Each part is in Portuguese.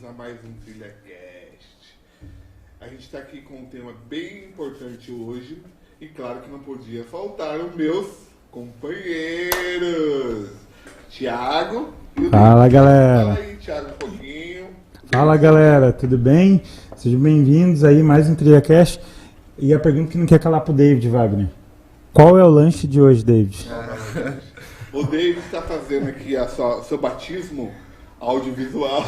bem-vindos a mais um TrilhaCast. A gente está aqui com um tema bem importante hoje e claro que não podia faltar os meus companheiros, Thiago e o Fala, galera. Fala aí, Thiago, um pouquinho. Fala, galera, tudo bem? Sejam bem-vindos aí mais um TrilhaCast. E a pergunta que não quer calar pro David, Wagner. Qual é o lanche de hoje, David? O David está fazendo aqui seu batismo audiovisual.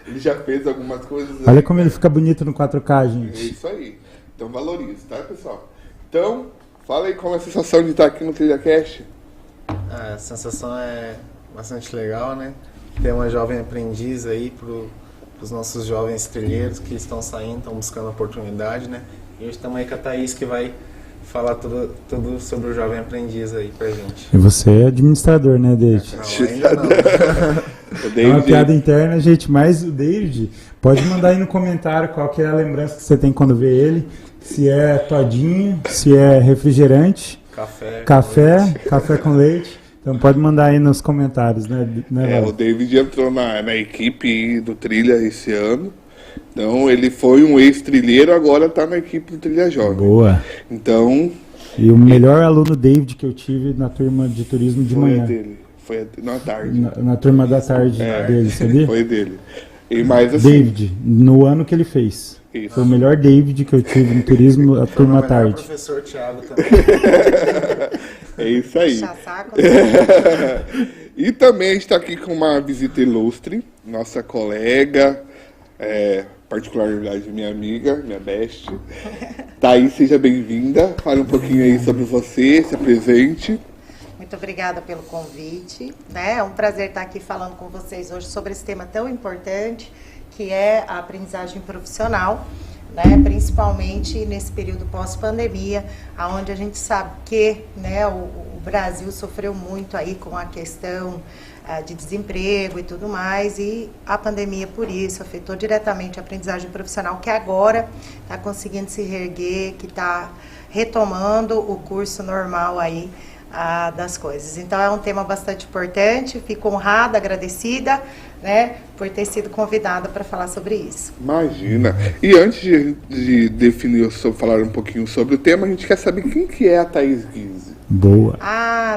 Ele já fez algumas coisas. Olha como ele fica bonito no 4K, É gente. isso aí. Então valorize, tá, pessoal? Então, fala aí qual é a sensação de estar aqui no TrilhaCast. A sensação é bastante legal, né? Ter uma jovem aprendiz aí para os nossos jovens trilheiros que estão saindo, estão buscando oportunidade, né? E hoje estamos aí com a Thaís que vai falar tudo sobre o jovem aprendiz aí pra gente. E você é administrador, né, David? Não, ainda não. É uma piada interna, gente, mas o David pode mandar aí no comentário qual que é a lembrança que você tem quando vê ele. Se é todinho, se é refrigerante, café com leite. Então pode mandar aí nos comentários, né? O David entrou na equipe do Trilha esse ano. Então ele foi um ex-trilheiro, agora está na equipe do Trilha Jovem. Boa. Então... E o melhor aluno David que eu tive na turma de turismo de manhã. Foi na tarde. Na turma da tarde dele, sabia? Foi dele. E mais assim... David, no ano que ele fez. Isso. Foi o melhor David que eu tive no turismo, a turma à tarde. O professor Thiago também. É isso aí. Saco. E também a gente está aqui com uma visita ilustre, nossa colega, particularidade minha amiga, minha best. Thaís, seja bem-vinda. Fale um pouquinho aí sobre você, se apresente. Muito obrigada pelo convite, né? É um prazer estar aqui falando com vocês hoje sobre esse tema tão importante, que é a aprendizagem profissional, né? Principalmente nesse período pós-pandemia, onde a gente sabe que, né, o Brasil sofreu muito aí com a questão de desemprego e tudo mais, e a pandemia, por isso, afetou diretamente a aprendizagem profissional, que agora está conseguindo se reerguer, que está retomando o curso normal aí das coisas. Então é um tema bastante importante, fico honrada, agradecida, né, por ter sido convidada para falar sobre isso. Imagina. E antes de definir, falar um pouquinho sobre o tema, a gente quer saber quem que é a Thaís Guise. Boa.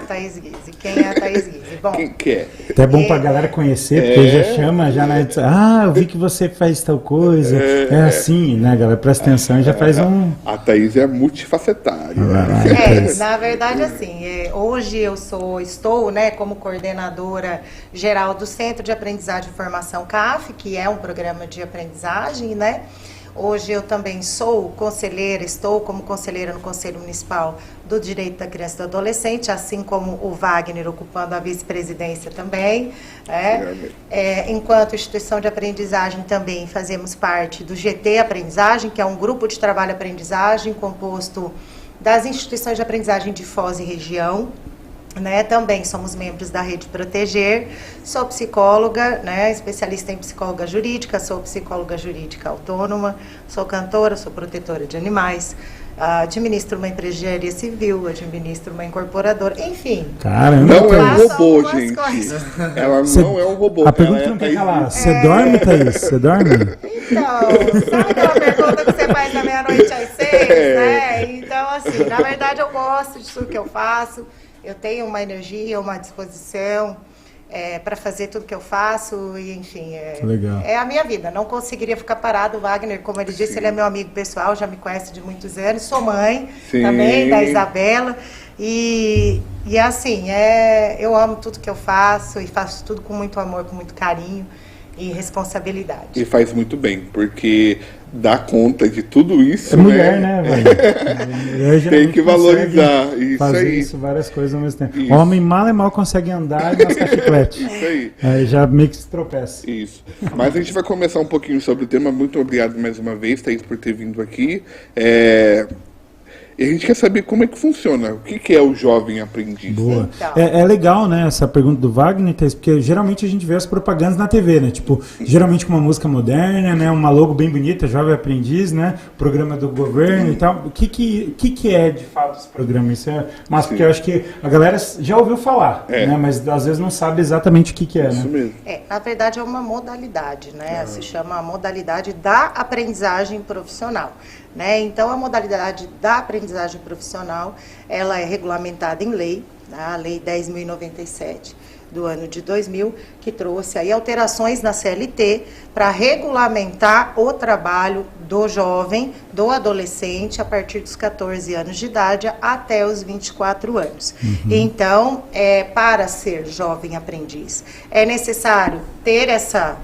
Thaís Guise. Quem é a Thaís Guise? Bom, Quem que é? Até bom pra galera conhecer, porque já chama, já na edição. Eu vi que você faz tal coisa. É assim, né, galera? Presta atenção e já faz um... A Thaís é multifacetária. Na verdade, assim, hoje eu estou, né, como coordenadora geral do Centro de Aprendizagem e Formação CAF, que é um programa de aprendizagem, né? Hoje eu também estou como conselheira no Conselho Municipal do Direito da Criança e do Adolescente, assim como o Wagner ocupando a vice-presidência também. Enquanto instituição de aprendizagem também fazemos parte do GT Aprendizagem, que é um grupo de trabalho aprendizagem composto das instituições de aprendizagem de Foz e região. Né, também somos membros da Rede Proteger, sou psicóloga, né, especialista em psicóloga jurídica, sou psicóloga jurídica autônoma, sou cantora, sou protetora de animais, administro uma empresa de engenharia civil, administro uma incorporadora, enfim. Caramba, não é um robô, algumas gente. coisas. Ela não é um robô. A pergunta não quer calar. Você dorme, Thaís? Você dorme? Então, sabe aquela pergunta que você faz da meia-noite às 6, né? Então, assim, na verdade eu gosto de tudo que eu faço. Eu tenho uma energia, uma disposição para fazer tudo que eu faço e, enfim, é a minha vida. Não conseguiria ficar parado. O Wagner, como ele disse, ele é meu amigo pessoal, já me conhece de muitos anos. Sou mãe também da Isabela. E assim, eu amo tudo que eu faço e faço tudo com muito amor, com muito carinho e responsabilidade. E faz muito bem, porque dá conta de tudo isso, é mulher, né, velho? Tem que valorizar isso fazer aí. Isso, várias coisas ao mesmo tempo. Isso. Homem mal e mal consegue andar e mascar chiclete. Isso aí. Aí já meio que se tropeça. Isso. Mas a gente vai começar um pouquinho sobre o tema. Muito obrigado mais uma vez, Thaís, por ter vindo aqui. E a gente quer saber como é que funciona, o que é o jovem aprendiz. Boa. Então. É legal, né, essa pergunta do Wagner, Thaís, porque geralmente a gente vê as propagandas na TV, né? Tipo, geralmente com uma música moderna, né? Uma logo bem bonita, Jovem Aprendiz, né? Programa do governo e tal. O que é, de fato, esse programa? Isso é... Mas porque eu acho que a galera já ouviu falar, né? Mas às vezes não sabe exatamente o que é, Isso né? mesmo. Na verdade é uma modalidade, né? Se chama a modalidade da aprendizagem profissional. Né? Então, a modalidade da aprendizagem profissional, ela é regulamentada em lei, né? A Lei 10.097 do ano de 2000, que trouxe aí alterações na CLT para regulamentar o trabalho do jovem, do adolescente, a partir dos 14 anos de idade até os 24 anos. Então, para ser jovem aprendiz, é necessário ter essa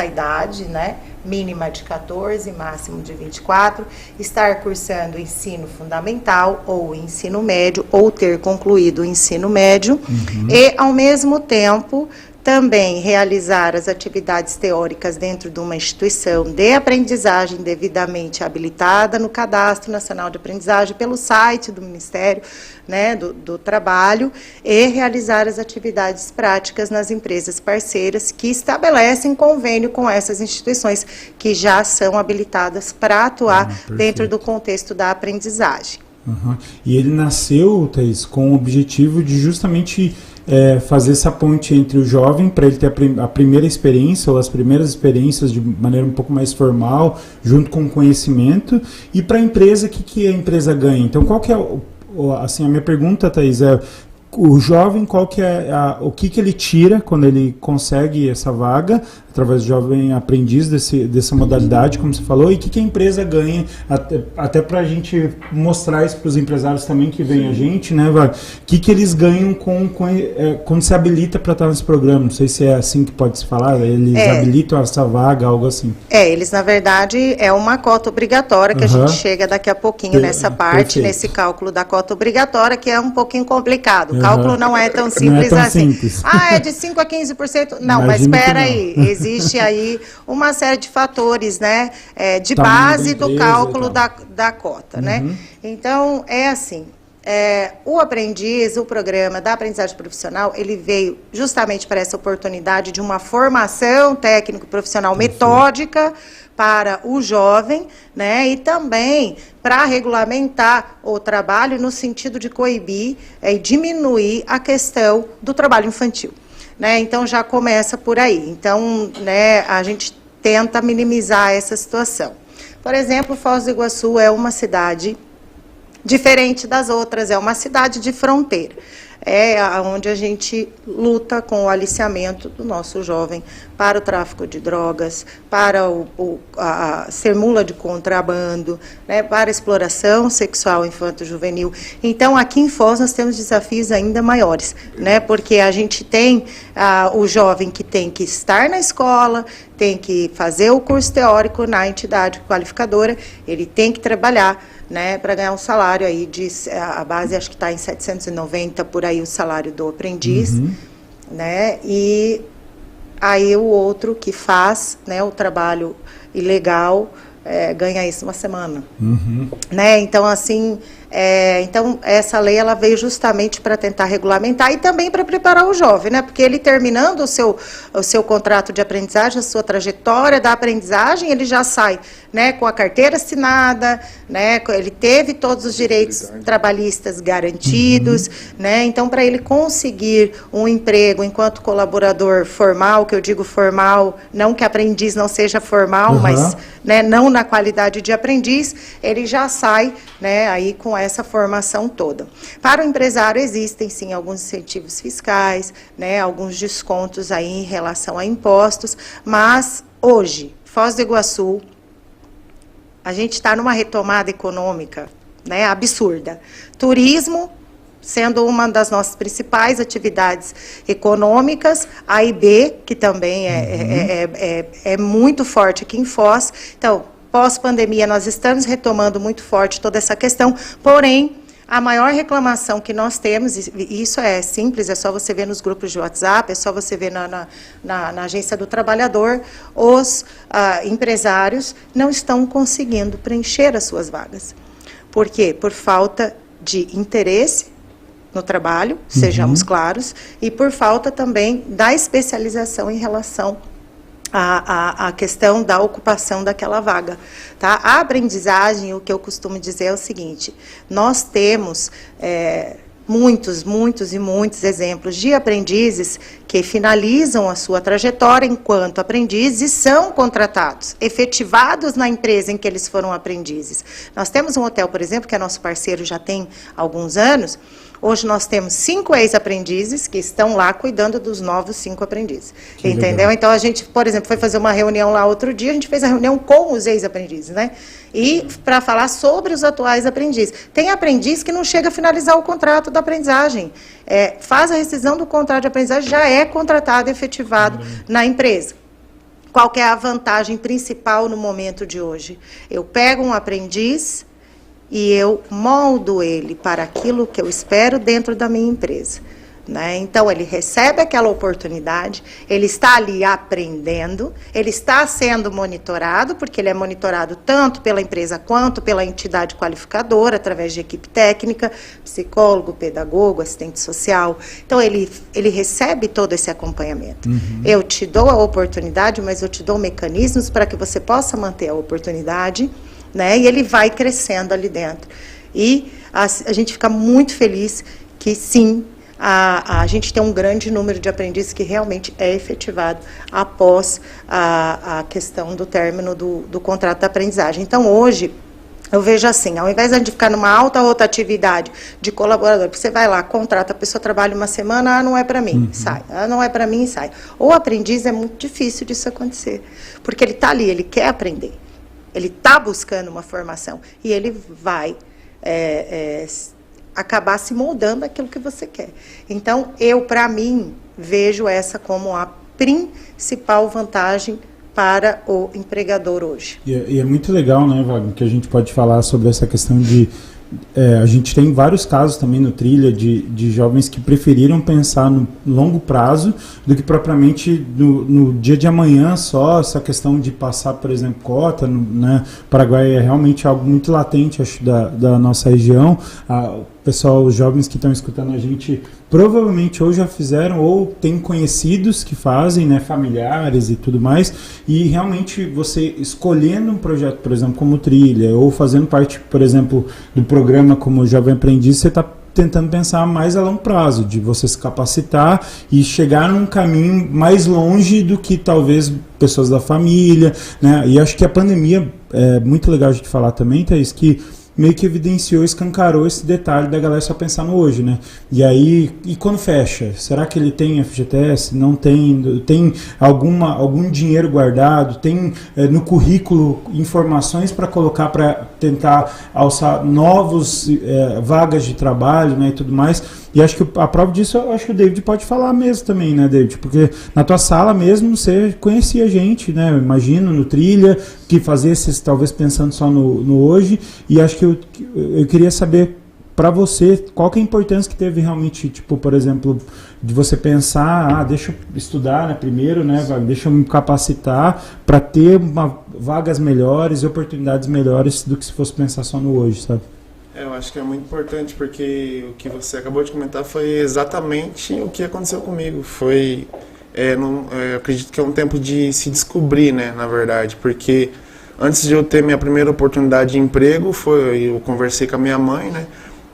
idade, né? Mínima de 14, máximo de 24, estar cursando ensino fundamental ou ensino médio, ou ter concluído o ensino médio, e, ao mesmo tempo, também realizar as atividades teóricas dentro de uma instituição de aprendizagem devidamente habilitada no Cadastro Nacional de Aprendizagem, pelo site do Ministério, né, do Trabalho, e realizar as atividades práticas nas empresas parceiras que estabelecem convênio com essas instituições que já são habilitadas para atuar dentro do contexto da aprendizagem. E ele nasceu, Thaís, com o objetivo de justamente fazer essa ponte entre o jovem, para ele ter a primeira experiência, ou as primeiras experiências de maneira um pouco mais formal, junto com o conhecimento, e para a empresa, o que a empresa ganha? Então, qual que é, assim, a minha pergunta, Thaís, o jovem, qual que é o que ele tira quando ele consegue essa vaga, através do jovem aprendiz dessa modalidade, como você falou, e o que a empresa ganha, até para a gente mostrar isso para os empresários também que vêm a gente, né, o que eles ganham quando se habilita para estar nesse programa? Não sei se é assim que pode se falar, eles habilitam essa vaga, algo assim. Eles, na verdade, é uma cota obrigatória, que a gente chega daqui a pouquinho nessa parte, nesse cálculo da cota obrigatória, que é um pouquinho complicado. O cálculo não é tão simples assim. Simples. É de 5% a 15%. Não, mas espera aí. Existe aí uma série de fatores, né, de base do cálculo da cota, né? Então, é assim, o aprendiz, o programa da aprendizagem profissional, ele veio justamente para essa oportunidade de uma formação técnico-profissional metódica para o jovem, né, e também para regulamentar o trabalho no sentido de coibir e diminuir a questão do trabalho infantil. Né, então, já começa por aí. Então, né, a gente tenta minimizar essa situação. Por exemplo, Foz do Iguaçu é uma cidade diferente das outras, é uma cidade de fronteira. Onde a gente luta com o aliciamento do nosso jovem para o tráfico de drogas, para ser mula de contrabando, né, para a exploração sexual infanto-juvenil. Então, aqui em Foz, nós temos desafios ainda maiores, né, porque a gente tem o jovem que tem que estar na escola, tem que fazer o curso teórico na entidade qualificadora, ele tem que trabalhar, né, para ganhar um salário aí a base acho que está em 790 por aí o salário do aprendiz, né, e aí o outro que faz, né, o trabalho ilegal ganha isso uma semana, né, então assim, então essa lei ela veio justamente para tentar regulamentar e também para preparar o jovem, né, porque ele terminando o seu contrato de aprendizagem, a sua trajetória da aprendizagem, ele já sai, né, com a carteira assinada, né, ele teve todos os direitos trabalhistas garantidos, né, então para ele conseguir um emprego enquanto colaborador formal, que eu digo formal, não que aprendiz não seja formal, mas, né, não na qualidade de aprendiz, ele já sai, né, aí com essa formação toda. Para o empresário existem sim alguns incentivos fiscais, né, alguns descontos aí em relação a impostos, mas hoje, Foz do Iguaçu, a gente está numa retomada econômica, né, absurda. Turismo sendo uma das nossas principais atividades econômicas, a IB, que também é muito forte aqui em Foz. Então, pós-pandemia, nós estamos retomando muito forte toda essa questão, porém, a maior reclamação que nós temos, e isso é simples, é só você ver nos grupos de WhatsApp, é só você ver na Agência do Trabalhador, os empresários não estão conseguindo preencher as suas vagas. Por quê? Por falta de interesse no trabalho, sejamos claros, e por falta também da especialização em relação à questão da ocupação daquela vaga. Tá? A aprendizagem, o que eu costumo dizer é o seguinte, nós temos muitos exemplos de aprendizes que finalizam a sua trajetória enquanto aprendizes e são contratados, efetivados na empresa em que eles foram aprendizes. Nós temos um hotel, por exemplo, que é nosso parceiro já tem alguns anos. Hoje nós temos 5 ex-aprendizes que estão lá cuidando dos novos 5 aprendizes. Que entendeu? Legal. Então, a gente, por exemplo, foi fazer uma reunião lá outro dia, a gente fez a reunião com os ex-aprendizes, né? E para falar sobre os atuais aprendizes. Tem aprendiz que não chega a finalizar o contrato da aprendizagem. Faz a rescisão do contrato de aprendizagem, já é contratado, efetivado na empresa. Qual que é a vantagem principal no momento de hoje? Eu pego um aprendiz e eu moldo ele para aquilo que eu espero dentro da minha empresa. Né? Então, ele recebe aquela oportunidade, ele está ali aprendendo, ele está sendo monitorado, porque ele é monitorado tanto pela empresa quanto pela entidade qualificadora, através de equipe técnica, psicólogo, pedagogo, assistente social. Então, ele recebe todo esse acompanhamento. Eu te dou a oportunidade, mas eu te dou mecanismos para que você possa manter a oportunidade, né? E ele vai crescendo ali dentro. E a gente fica muito feliz que, sim, a gente tem um grande número de aprendizes que realmente é efetivado após a questão do término do contrato de aprendizagem. Então, hoje, eu vejo assim, ao invés de a gente ficar numa alta rotatividade de colaborador, porque você vai lá, contrata, a pessoa trabalha uma semana, não é para mim, sai. Não é para mim, sai. O aprendiz é muito difícil disso acontecer, porque ele está ali, ele quer aprender. Ele está buscando uma formação e ele vai acabar se moldando aquilo que você quer. Então, para mim, vejo essa como a principal vantagem para o empregador hoje. E é muito legal, né, Wagner, que a gente pode falar sobre essa questão de... a gente tem vários casos também no Trilha de jovens que preferiram pensar no longo prazo do que propriamente no dia de amanhã só, essa questão de passar, por exemplo, cota, né? O Paraguai é realmente algo muito latente, acho, da nossa região. Pessoal, os jovens que estão escutando a gente provavelmente ou já fizeram ou tem conhecidos que fazem, né, familiares e tudo mais, e realmente você escolhendo um projeto, por exemplo, como Trilha, ou fazendo parte, por exemplo, do programa como Jovem Aprendiz, você está tentando pensar mais a longo prazo, de você se capacitar e chegar num caminho mais longe do que talvez pessoas da família, né? E acho que a pandemia, é muito legal a gente falar também, Thaís, que meio que evidenciou, escancarou esse detalhe da galera só pensar no hoje, né? E aí, e quando fecha? Será que ele tem FGTS? Não tem? Tem algum dinheiro guardado? Tem no currículo informações para colocar para tentar alçar novos vagas de trabalho, né, e tudo mais? E acho que a prova disso, eu acho que o David pode falar mesmo também, né, David? Porque na tua sala mesmo você conhecia gente, né? Eu imagino, no Trilha, que fazia esses, talvez pensando só no hoje, e acho que eu queria saber para você qual que é a importância que teve realmente, tipo, por exemplo, de você pensar, deixa eu estudar, né, primeiro, né, deixa eu me capacitar para ter vagas melhores e oportunidades melhores do que se fosse pensar só no hoje, sabe? Eu acho que é muito importante, porque o que você acabou de comentar foi exatamente o que aconteceu comigo. Eu acredito que é um tempo de se descobrir, né, na verdade, porque antes de eu ter minha primeira oportunidade de emprego, eu conversei com a minha mãe, né,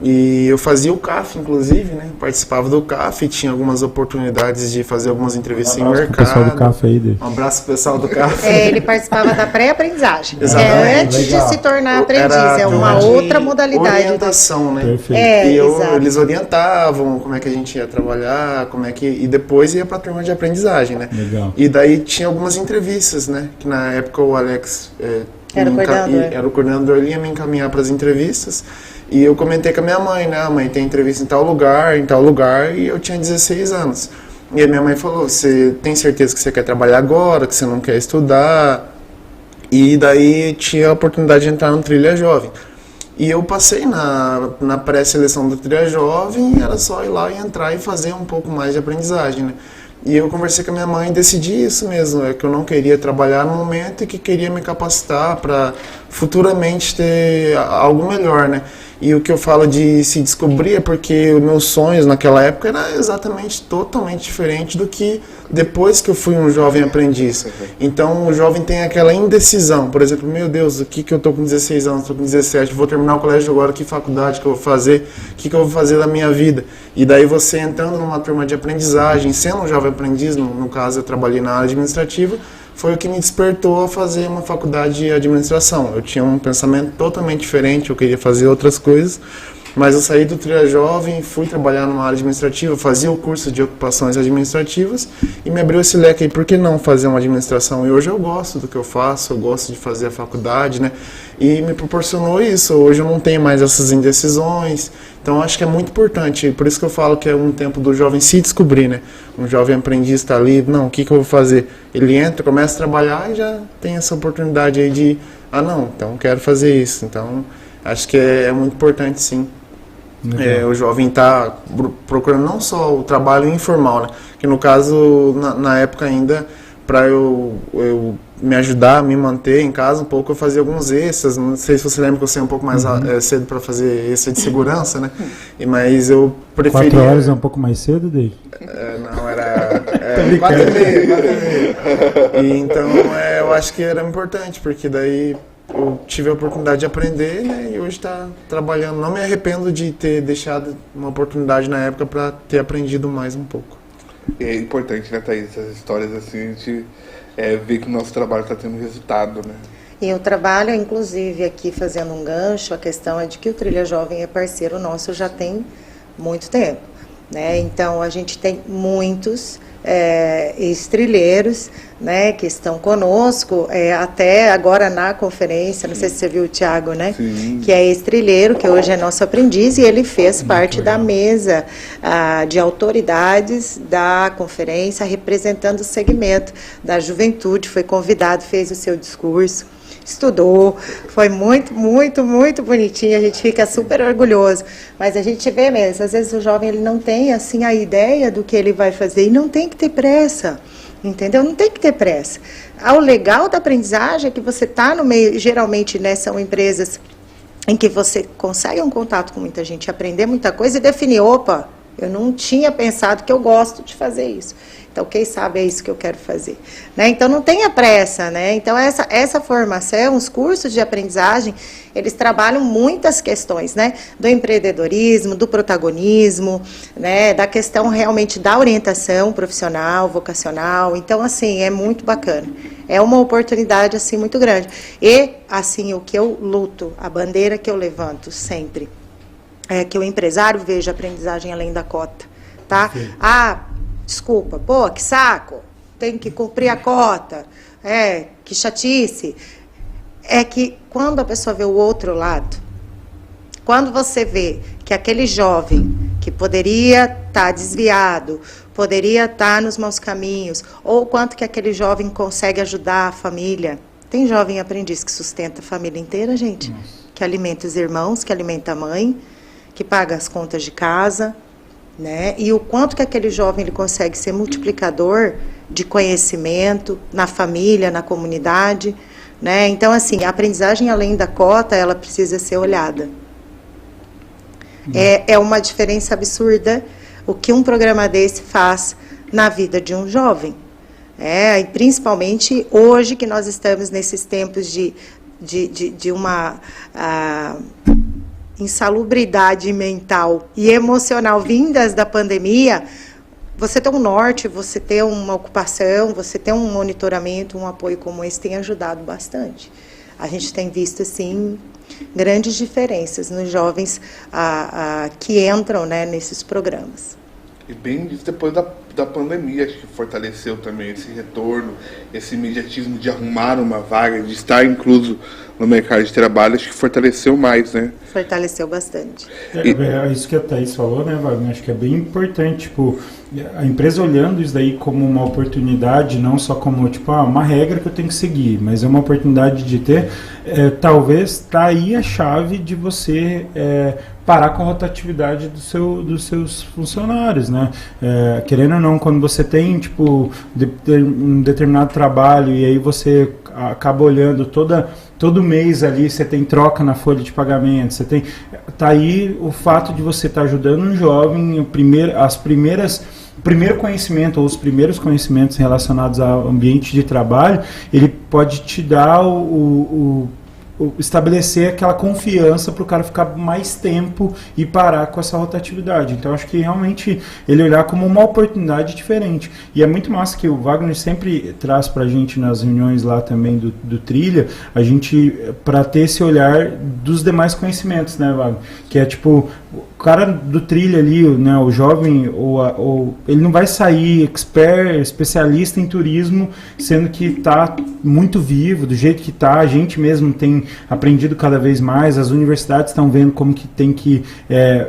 e eu fazia o CAF, inclusive, né, participava do CAF, tinha algumas oportunidades de fazer algumas entrevistas em mercado. Pessoal do CAF aí, David. Um abraço pro pessoal do CAF. Ele participava da pré-aprendizagem. Exatamente. Antes de se tornar aprendiz, é uma outra modalidade. Orientação, né? Perfeito. Eles orientavam como é que a gente ia trabalhar, e depois ia pra turma de aprendizagem, né? Legal. E daí tinha algumas entrevistas, né? Que na época o Alex era o coordenador, ele ia me encaminhar para as entrevistas. E eu comentei com a minha mãe, né? Mãe, tem entrevista em tal lugar, e eu tinha 16 anos. E a minha mãe falou, você tem certeza que você quer trabalhar agora, que você não quer estudar? E daí tinha a oportunidade de entrar no Trilha Jovem. E eu passei na pré-seleção do Trilha Jovem, era só ir lá e entrar e fazer um pouco mais de aprendizagem, né? E eu conversei com a minha mãe e decidi isso mesmo, que eu não queria trabalhar no momento e que queria me capacitar para futuramente ter algo melhor, né? E o que eu falo de se descobrir é porque os meus sonhos naquela época era exatamente totalmente diferente do que depois que eu fui um jovem aprendiz. Então o jovem tem aquela indecisão, por exemplo, meu Deus, o que eu tô com 16 anos, tô com 17, vou terminar o colégio agora, que faculdade que eu vou fazer, o que eu vou fazer da minha vida? E daí você entrando numa turma de aprendizagem, sendo um jovem aprendiz, no caso eu trabalhei na área administrativa, foi o que me despertou a fazer uma faculdade de administração. Eu tinha um pensamento totalmente diferente, eu queria fazer outras coisas, mas eu saí do Trilha Jovem, fui trabalhar numa área administrativa, fazia o curso de ocupações administrativas e me abriu esse leque aí, por que não fazer uma administração? E hoje eu gosto do que eu faço, eu gosto de fazer a faculdade, né? E me proporcionou isso, hoje eu não tenho mais essas indecisões, então acho que é muito importante, por isso que eu falo que é um tempo do jovem se descobrir, né? Um jovem aprendiz está ali, não, o que eu vou fazer? Ele entra, começa a trabalhar e já tem essa oportunidade aí de, não, então quero fazer isso, então acho que é muito importante sim. O jovem está procurando não só o trabalho informal, né? Que no caso, na época ainda, para eu me ajudar, me manter em casa um pouco, eu fazia alguns extras, não sei se você lembra que eu saí um pouco mais cedo para fazer extra de segurança, né? Mas eu preferia... 4 horas é um pouco mais cedo, David? Não, era 4h30. E então, eu acho que era importante, porque daí eu tive a oportunidade de aprender, né, e hoje está trabalhando. Não me arrependo de ter deixado uma oportunidade na época para ter aprendido mais um pouco. É importante, né, Thaís? Essas histórias assim, a gente vê que o nosso trabalho está tendo resultado, né? E eu trabalho, inclusive, aqui fazendo um gancho, a questão é de que o Trilha Jovem é parceiro nosso já tem muito tempo, né? Então, a gente tem muitos ex-trilheiros, né, que estão conosco, até agora na conferência, não sei se você viu o Thiago, né? Sim. Que é ex-trilheiro, que hoje é nosso aprendiz, e ele fez parte da mesa de autoridades da conferência, representando o segmento da juventude, foi convidado, fez o seu discurso, estudou, foi muito, muito, muito bonitinho, a gente fica super orgulhoso, mas a gente vê mesmo, às vezes o jovem ele não tem assim a ideia do que ele vai fazer e não tem que ter pressa, entendeu? Não tem que ter pressa. O legal da aprendizagem é que você está no meio, geralmente, né, são empresas em que você consegue um contato com muita gente, aprender muita coisa e definir, opa, eu não tinha pensado que eu gosto de fazer isso. Então, quem sabe é isso que eu quero fazer, né? Então, não tenha pressa, né? Então, essa formação, os cursos de aprendizagem, eles trabalham muitas questões, né? Do empreendedorismo, do protagonismo, né? Da questão realmente da orientação profissional, vocacional. Então, assim, é muito bacana. É uma oportunidade, assim, muito grande. E, assim, o que eu luto, a bandeira que eu levanto sempre, é que o empresário veja a aprendizagem além da cota, tá? Sim. Desculpa, pô, que saco, tem que cumprir a cota, que chatice. É que quando a pessoa vê o outro lado, quando você vê que aquele jovem que poderia estar desviado, poderia estar nos maus caminhos, ou quanto que aquele jovem consegue ajudar a família. Tem jovem aprendiz que sustenta a família inteira, gente, que alimenta os irmãos, que alimenta a mãe, que paga as contas de casa, né? E o quanto que aquele jovem ele consegue ser multiplicador de conhecimento na família, na comunidade, né? Então, assim, a aprendizagem além da cota, ela precisa ser olhada. É uma diferença absurda o que um programa desse faz na vida de um jovem. E principalmente hoje que nós estamos nesses tempos de uma... insalubridade mental e emocional vindas da pandemia, você ter um norte, você ter uma ocupação, você ter um monitoramento, um apoio como esse tem ajudado bastante. A gente tem visto, assim, grandes diferenças nos jovens que entram, né, nesses programas. E bem disso depois da pandemia, acho que fortaleceu também esse retorno, esse imediatismo de arrumar uma vaga, de estar incluso no mercado de trabalho, acho que fortaleceu mais, né? Fortaleceu bastante. Isso que a Thaís falou, né, Wagner? Acho que é bem importante, tipo, a empresa olhando isso daí como uma oportunidade, não só como, tipo, uma regra que eu tenho que seguir, mas é uma oportunidade de ter, talvez tá aí a chave de você parar com a rotatividade dos seus funcionários, né? Querendo ou não, quando você tem, tipo, um determinado trabalho e aí você acaba olhando todo mês ali, você tem troca na folha de pagamento, você tem... Tá aí o fato de você estar ajudando um jovem, o primeiro conhecimento ou os primeiros conhecimentos relacionados ao ambiente de trabalho, ele pode te dar estabelecer aquela confiança para o cara ficar mais tempo e parar com essa rotatividade. Então acho que realmente ele olhar como uma oportunidade diferente. E é muito massa que o Wagner sempre traz para a gente nas reuniões lá também do Trilha, a gente, para ter esse olhar dos demais conhecimentos, né, Wagner? Que é tipo, o cara do Trilha ali, né, o jovem, ele não vai sair especialista em turismo, sendo que está muito vivo, do jeito que está, a gente mesmo tem aprendido cada vez mais, as universidades estão vendo como que tem que,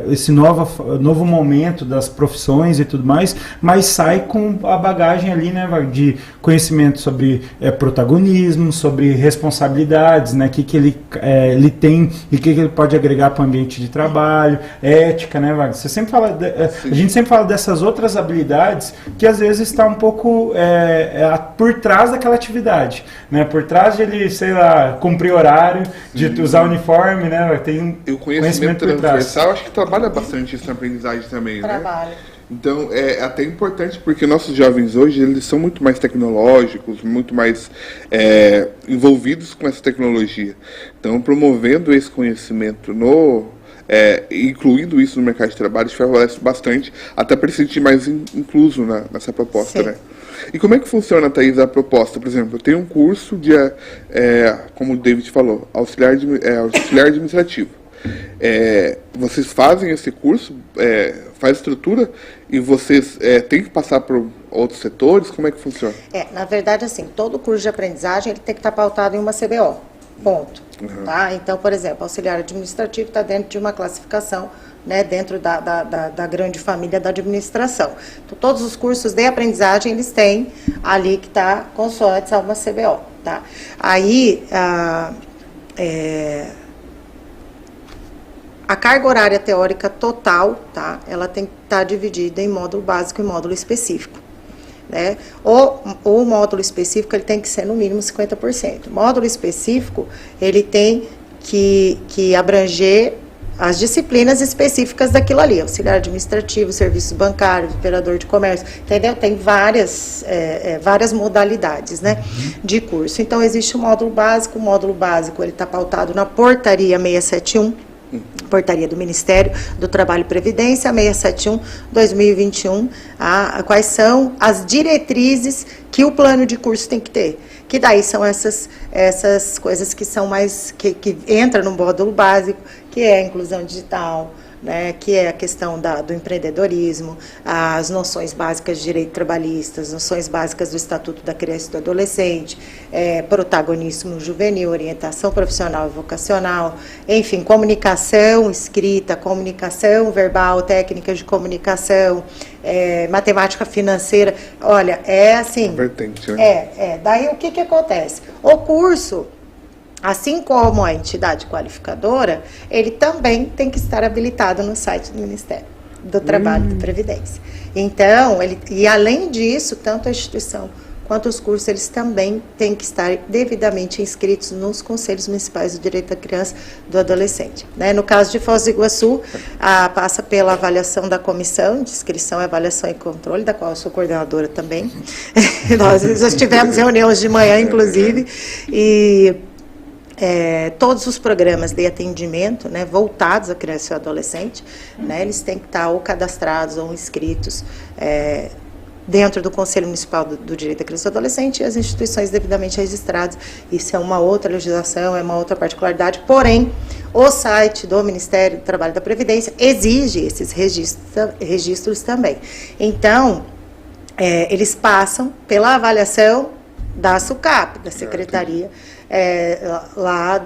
esse novo momento das profissões e tudo mais, mas sai com a bagagem ali, né, de conhecimento sobre protagonismo, sobre responsabilidades, né, que ele tem e que ele pode agregar para o ambiente de trabalho, ética, né, Wagner? Você sempre fala, a gente sempre fala dessas outras habilidades que às vezes está um pouco por trás daquela atividade, né? Por trás de ele, sei lá, cumprir horário, de usar uniforme, né? Tem o conhecimento transversal, acho que trabalha bastante isso na aprendizagem também, Trabalha. Né? Então, é até importante porque nossos jovens hoje, eles são muito mais tecnológicos, muito mais envolvidos com essa tecnologia. Então, promovendo esse conhecimento incluindo isso no mercado de trabalho, isso favorece bastante, até para se sentir mais incluso nessa proposta, né? E como é que funciona, Thaís, a proposta? Por exemplo, eu tenho um curso de, como o David falou, auxiliar administrativo. Vocês fazem esse curso, faz estrutura, e vocês têm que passar por outros setores? Como é que funciona? Na verdade, assim, todo curso de aprendizagem ele tem que estar pautado em uma CBO. Ponto. Uhum. Tá? Então, por exemplo, auxiliar administrativo está dentro de uma classificação, né, dentro da grande família da administração. Então, todos os cursos de aprendizagem, eles têm ali que está consoantes a uma CBO. Tá? Aí, a carga horária teórica total, tá? Ela tem que estar dividida em módulo básico e módulo específico. Né? O módulo específico ele tem que ser no mínimo 50%. O módulo específico ele tem que abranger as disciplinas específicas daquilo ali, auxiliar administrativo, serviços bancários, operador de comércio, entendeu? Tem várias modalidades, né, de curso. Então existe o módulo básico ele está pautado na portaria 671, portaria do Ministério do Trabalho e Previdência, 671/2021, quais são as diretrizes que o plano de curso tem que ter. Que daí são essas coisas que são mais, que entra no módulo básico, que é a inclusão digital, né, que é a questão do empreendedorismo, as noções básicas de direito trabalhista, as noções básicas do Estatuto da Criança e do Adolescente, protagonismo juvenil, orientação profissional e vocacional, enfim, comunicação escrita, comunicação verbal, técnicas de comunicação, matemática financeira. Olha, é assim... Vertente, né? Daí o que acontece? O curso... Assim como a entidade qualificadora, ele também tem que estar habilitado no site do Ministério do Trabalho e da Previdência. Então, e além disso, tanto a instituição quanto os cursos, eles também têm que estar devidamente inscritos nos Conselhos Municipais do Direito da Criança e do Adolescente. Né? No caso de Foz do Iguaçu, passa pela avaliação da Comissão de Inscrição, Avaliação e Controle, da qual eu sou coordenadora também. Nós já tivemos reuniões de manhã, inclusive, e... todos os programas de atendimento, né, voltados à criança e ao adolescente, né, eles têm que estar ou cadastrados ou inscritos dentro do Conselho Municipal do Direito da Criança e do Adolescente e as instituições devidamente registradas. Isso é uma outra legislação, é uma outra particularidade, porém, o site do Ministério do Trabalho e da Previdência exige esses registros também. Então, eles passam pela avaliação da SUCAP, da Secretaria lá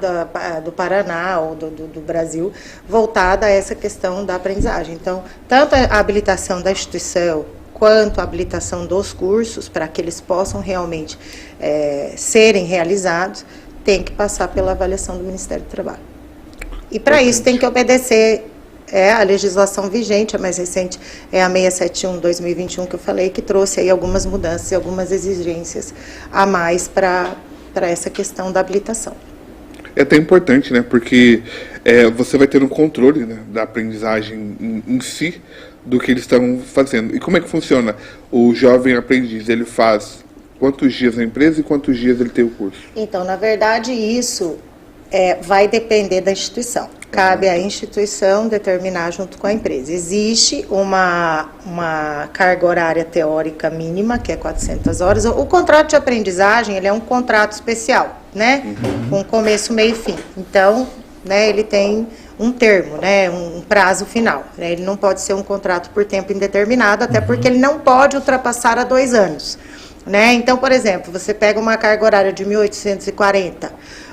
do Paraná ou do Brasil, voltada a essa questão da aprendizagem. Então, tanto a habilitação da instituição quanto a habilitação dos cursos, para que eles possam realmente serem realizados, tem que passar pela avaliação do Ministério do Trabalho. E para isso tem que obedecer é a legislação vigente, a mais recente é a 671/2021 que eu falei, que trouxe aí algumas mudanças e algumas exigências a mais para essa questão da habilitação. É até importante, né? Porque você vai ter um controle, né, da aprendizagem em si, do que eles estão fazendo. E como é que funciona? O jovem aprendiz, ele faz quantos dias na empresa e quantos dias ele tem o curso? Então, na verdade, isso vai depender da instituição. Cabe à instituição determinar junto com a empresa. Existe uma carga horária teórica mínima, que é 400 horas. O contrato de aprendizagem, ele é um contrato especial, né? Com começo, meio e fim. Então, né, ele tem um termo, né, um prazo final. Né? Ele não pode ser um contrato por tempo indeterminado, até porque ele não pode ultrapassar a 2 anos. Né? Então, por exemplo, você pega uma carga horária de 1.840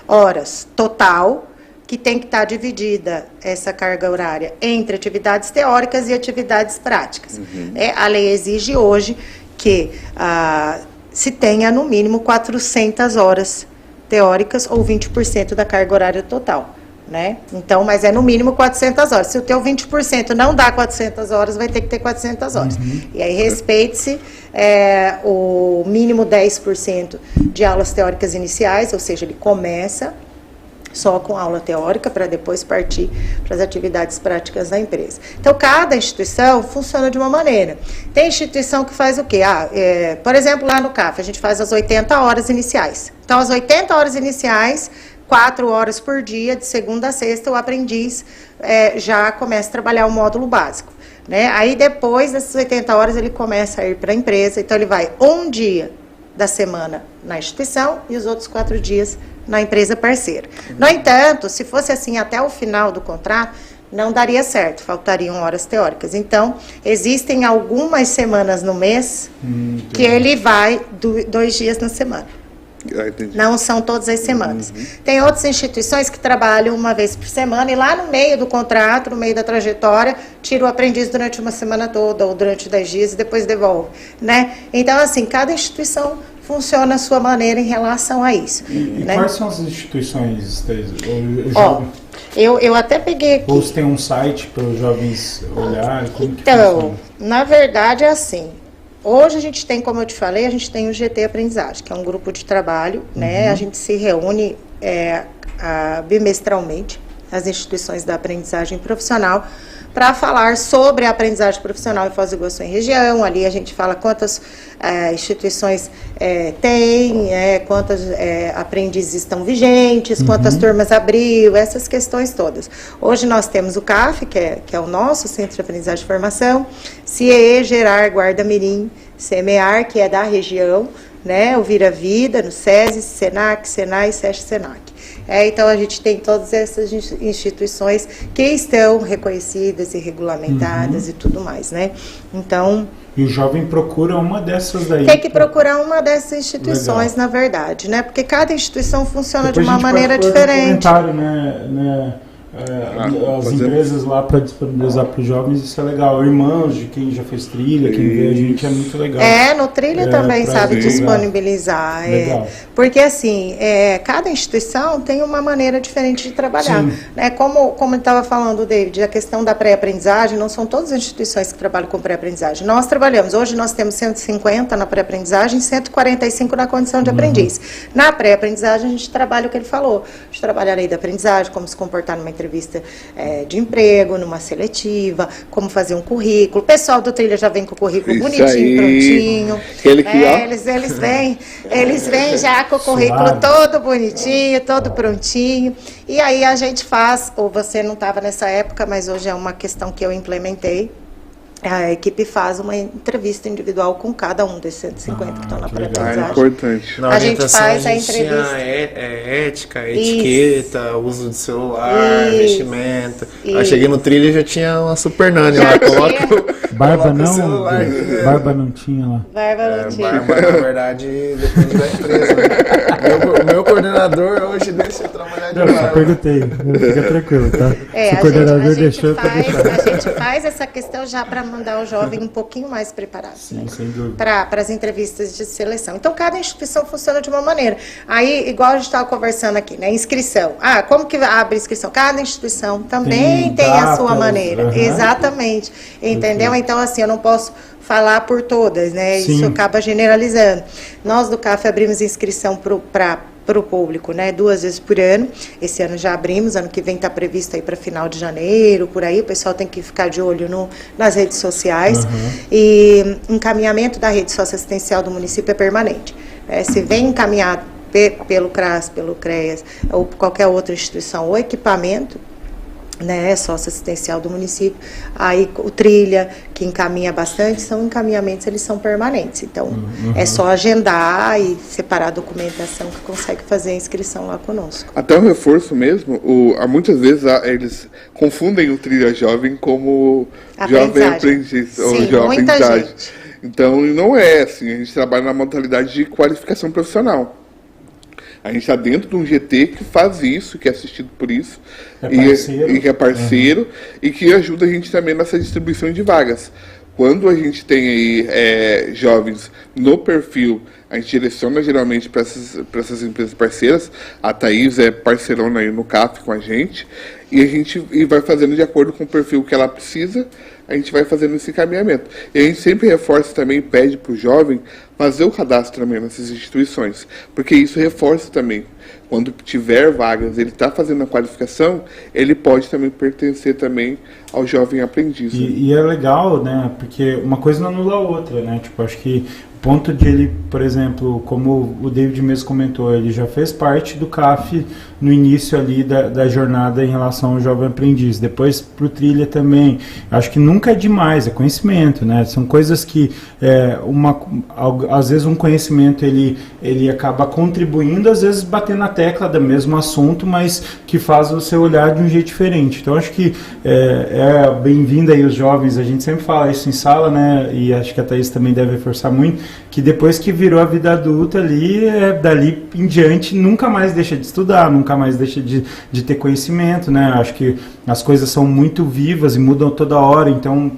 horas total, que tem que estar dividida, essa carga horária, entre atividades teóricas e atividades práticas. A lei exige hoje que se tenha, no mínimo, 400 horas teóricas ou 20% da carga horária total. Né? Então, mas é no mínimo 400 horas. Se o teu 20% não dá 400 horas, vai ter que ter 400 horas. E aí, respeite-se o mínimo 10% de aulas teóricas iniciais, ou seja, ele começa só com aula teórica para depois partir para as atividades práticas da empresa. Então, cada instituição funciona de uma maneira. Tem instituição que faz o quê? Por exemplo, lá no CAF, a gente faz as 80 horas iniciais. Então, as 80 horas iniciais, 4 horas por dia, de segunda a sexta, o aprendiz já começa a trabalhar o módulo básico. Né? Aí, depois dessas 80 horas, ele começa a ir para a empresa. Então, ele vai um dia da semana na instituição e os outros 4 dias na empresa parceira. No entanto, se fosse assim até o final do contrato, não daria certo, faltariam horas teóricas. Então, existem algumas semanas no mês que ele vai 2 dias na semana. Não são todas as semanas. Tem outras instituições que trabalham uma vez por semana e lá no meio do contrato, no meio da trajetória, tira o aprendiz durante uma semana toda ou durante 10 dias e depois devolve. Né? Então, assim, cada instituição funciona a sua maneira em relação a isso. E né? Quais são as instituições, Thais? Eu até peguei aqui. Ou se tem um site para os jovens olharem? Então, na verdade é assim. Hoje a gente tem, como eu te falei, a gente tem o GT Aprendizagem, que é um grupo de trabalho, né? A gente se reúne bimestralmente, as instituições da aprendizagem profissional, para falar sobre a aprendizagem profissional em Foz do Iguaçu em região. Ali a gente fala quantas instituições tem, quantos aprendizes estão vigentes, quantas turmas abriu, essas questões todas. Hoje nós temos o CAF, que é o nosso Centro de Aprendizagem e Formação, CIE, Gerar, Guarda-Mirim, CEMEAR, que é da região, né, o Vira Vida, no SESI, SENAC, SENAI, SESC, SENAC. Então, a gente tem todas essas instituições que estão reconhecidas e regulamentadas e tudo mais, né? Então... E o jovem procura uma dessas daí? Tem que procurar uma dessas instituições, na verdade, né? Porque cada instituição funciona depois de uma maneira diferente. Um comentário, né? As empresas lá para disponibilizar para os jovens, isso é legal. Irmãos de quem já fez trilha, quem vê a gente, é muito legal. No trilha também sabe disponibilizar. Porque assim, cada instituição tem uma maneira diferente de trabalhar. Né? Como eu estava falando, David, a questão da pré-aprendizagem, não são todas as instituições que trabalham com pré-aprendizagem. Nós trabalhamos, hoje nós temos 150 na pré-aprendizagem, 145 na condição de aprendiz. Na pré-aprendizagem a gente trabalha o que ele falou. A gente trabalha a lei da aprendizagem, como se comportar numa entrevista de emprego, numa seletiva, como fazer um currículo. O pessoal do trilha já vem com o currículo bonitinho, prontinho. Eles vêm já com o currículo todo bonitinho, todo prontinho. E aí a gente faz, ou você não estava nessa época, mas hoje é uma questão que eu implementei. A equipe faz uma entrevista individual com cada um desses 150 que estão na pré-aprendizagem. É importante. Na a gente faz a entrevista. Tinha ética, etiqueta, uso de celular, vestimenta. Aí cheguei no trilho e já tinha uma super nani lá. Barba não? Barba não tinha lá. Barba não tinha. Barba, na verdade, depende da empresa. Né? O meu coordenador, hoje deixa eu trabalhar de Não, só barba. perguntei. Fica tranquilo, tá? Se o A coordenador gente deixou, tá deixado. a gente faz essa questão já para mandar o jovem um pouquinho mais preparado. Sim, né? sem dúvida. Para as entrevistas de seleção. Então, cada instituição funciona de uma maneira. Aí, igual a gente estava conversando aqui, né? Inscrição. Como que abre inscrição? Cada instituição também tem a sua datas, maneira. Exatamente. Entendeu? Então, assim, eu não posso falar por todas, né? Sim. Isso acaba generalizando. Nós do CAF abrimos inscrição para o público, né? 2 vezes por ano. Esse ano já abrimos, ano que vem está previsto aí para final de janeiro, por aí. O pessoal tem que ficar de olho nas redes sociais. E encaminhamento da rede socioassistencial do município é permanente. Se vem encaminhado pelo CRAS, pelo CREAS ou qualquer outra instituição ou equipamento, né, socioassistencial do município, aí o Trilha, que encaminha bastante, são encaminhamentos, eles são permanentes, então é só agendar e separar a documentação que consegue fazer a inscrição lá conosco. Até um reforço mesmo, muitas vezes eles confundem o Trilha Jovem como jovem aprendiz ou Sim, jovem muita aprendizagem. gente. Então não é assim, a gente trabalha na modalidade de qualificação profissional. A gente está dentro de um GT que faz isso, que é assistido por isso, e que é parceiro, e que ajuda a gente também nessa distribuição de vagas. Quando a gente tem aí jovens no perfil, a gente direciona geralmente para essas empresas parceiras. A Thaís é parceirona aí no CAF com a gente, e a gente vai fazendo de acordo com o perfil que ela precisa, a gente vai fazendo esse encaminhamento. E a gente sempre reforça também, pede para o jovem fazer o cadastro também nessas instituições, porque isso reforça também. Quando tiver vagas, ele está fazendo a qualificação, ele pode também pertencer também ao jovem aprendiz. E é legal, né, porque uma coisa não anula a outra, né, tipo, acho que o ponto de ele, por exemplo, como o David mesmo comentou, ele já fez parte do CAF no início ali da jornada em relação ao jovem aprendiz, depois pro Trilha também, acho que nunca é demais, é conhecimento, né, são coisas que às vezes um conhecimento ele acaba contribuindo, às vezes batendo na tecla do mesmo assunto, mas que faz você olhar de um jeito diferente. Então acho que é bem-vindo aí os jovens, a gente sempre fala isso em sala, né, e acho que a Thaís também deve reforçar muito, que depois que virou a vida adulta ali, dali em diante, nunca mais deixa de estudar, nunca mais deixa de ter conhecimento, né, acho que as coisas são muito vivas e mudam toda hora, então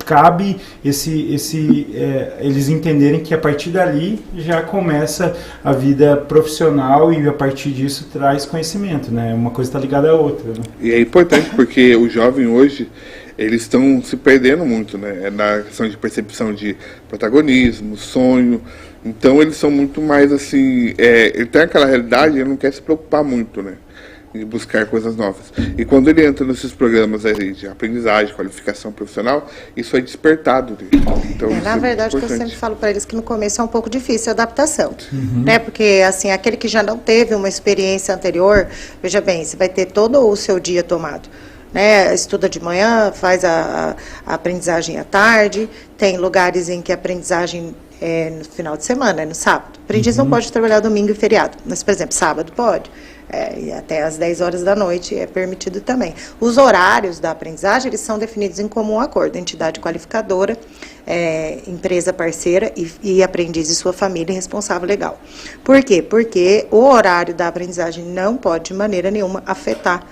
cabe eles entenderem que a partir dali já começa a vida profissional e a partir disso traz conhecimento, né? Uma coisa está ligada à outra, né? E é importante porque o jovem hoje, eles estão se perdendo muito, né? Na questão de percepção de protagonismo, sonho. Então eles são muito mais assim, ele tem aquela realidade, ele não quer se preocupar muito, né? E buscar coisas novas. E quando ele entra nesses programas aí de aprendizagem, qualificação profissional, isso é despertado dele. Então, na verdade, o que eu sempre falo para eles que no começo é um pouco difícil a adaptação, né? Porque assim, aquele que já não teve uma experiência anterior, veja bem, você vai ter todo o seu dia tomado, né? Estuda de manhã, faz a aprendizagem à tarde, tem lugares em que a aprendizagem é no final de semana, é no sábado. O aprendiz não pode trabalhar domingo e feriado, mas, por exemplo, sábado pode. E até às 10 horas da noite é permitido também. Os horários da aprendizagem, eles são definidos em comum acordo, entidade qualificadora, empresa parceira e aprendiz e sua família responsável legal. Por quê? Porque o horário da aprendizagem não pode de maneira nenhuma afetar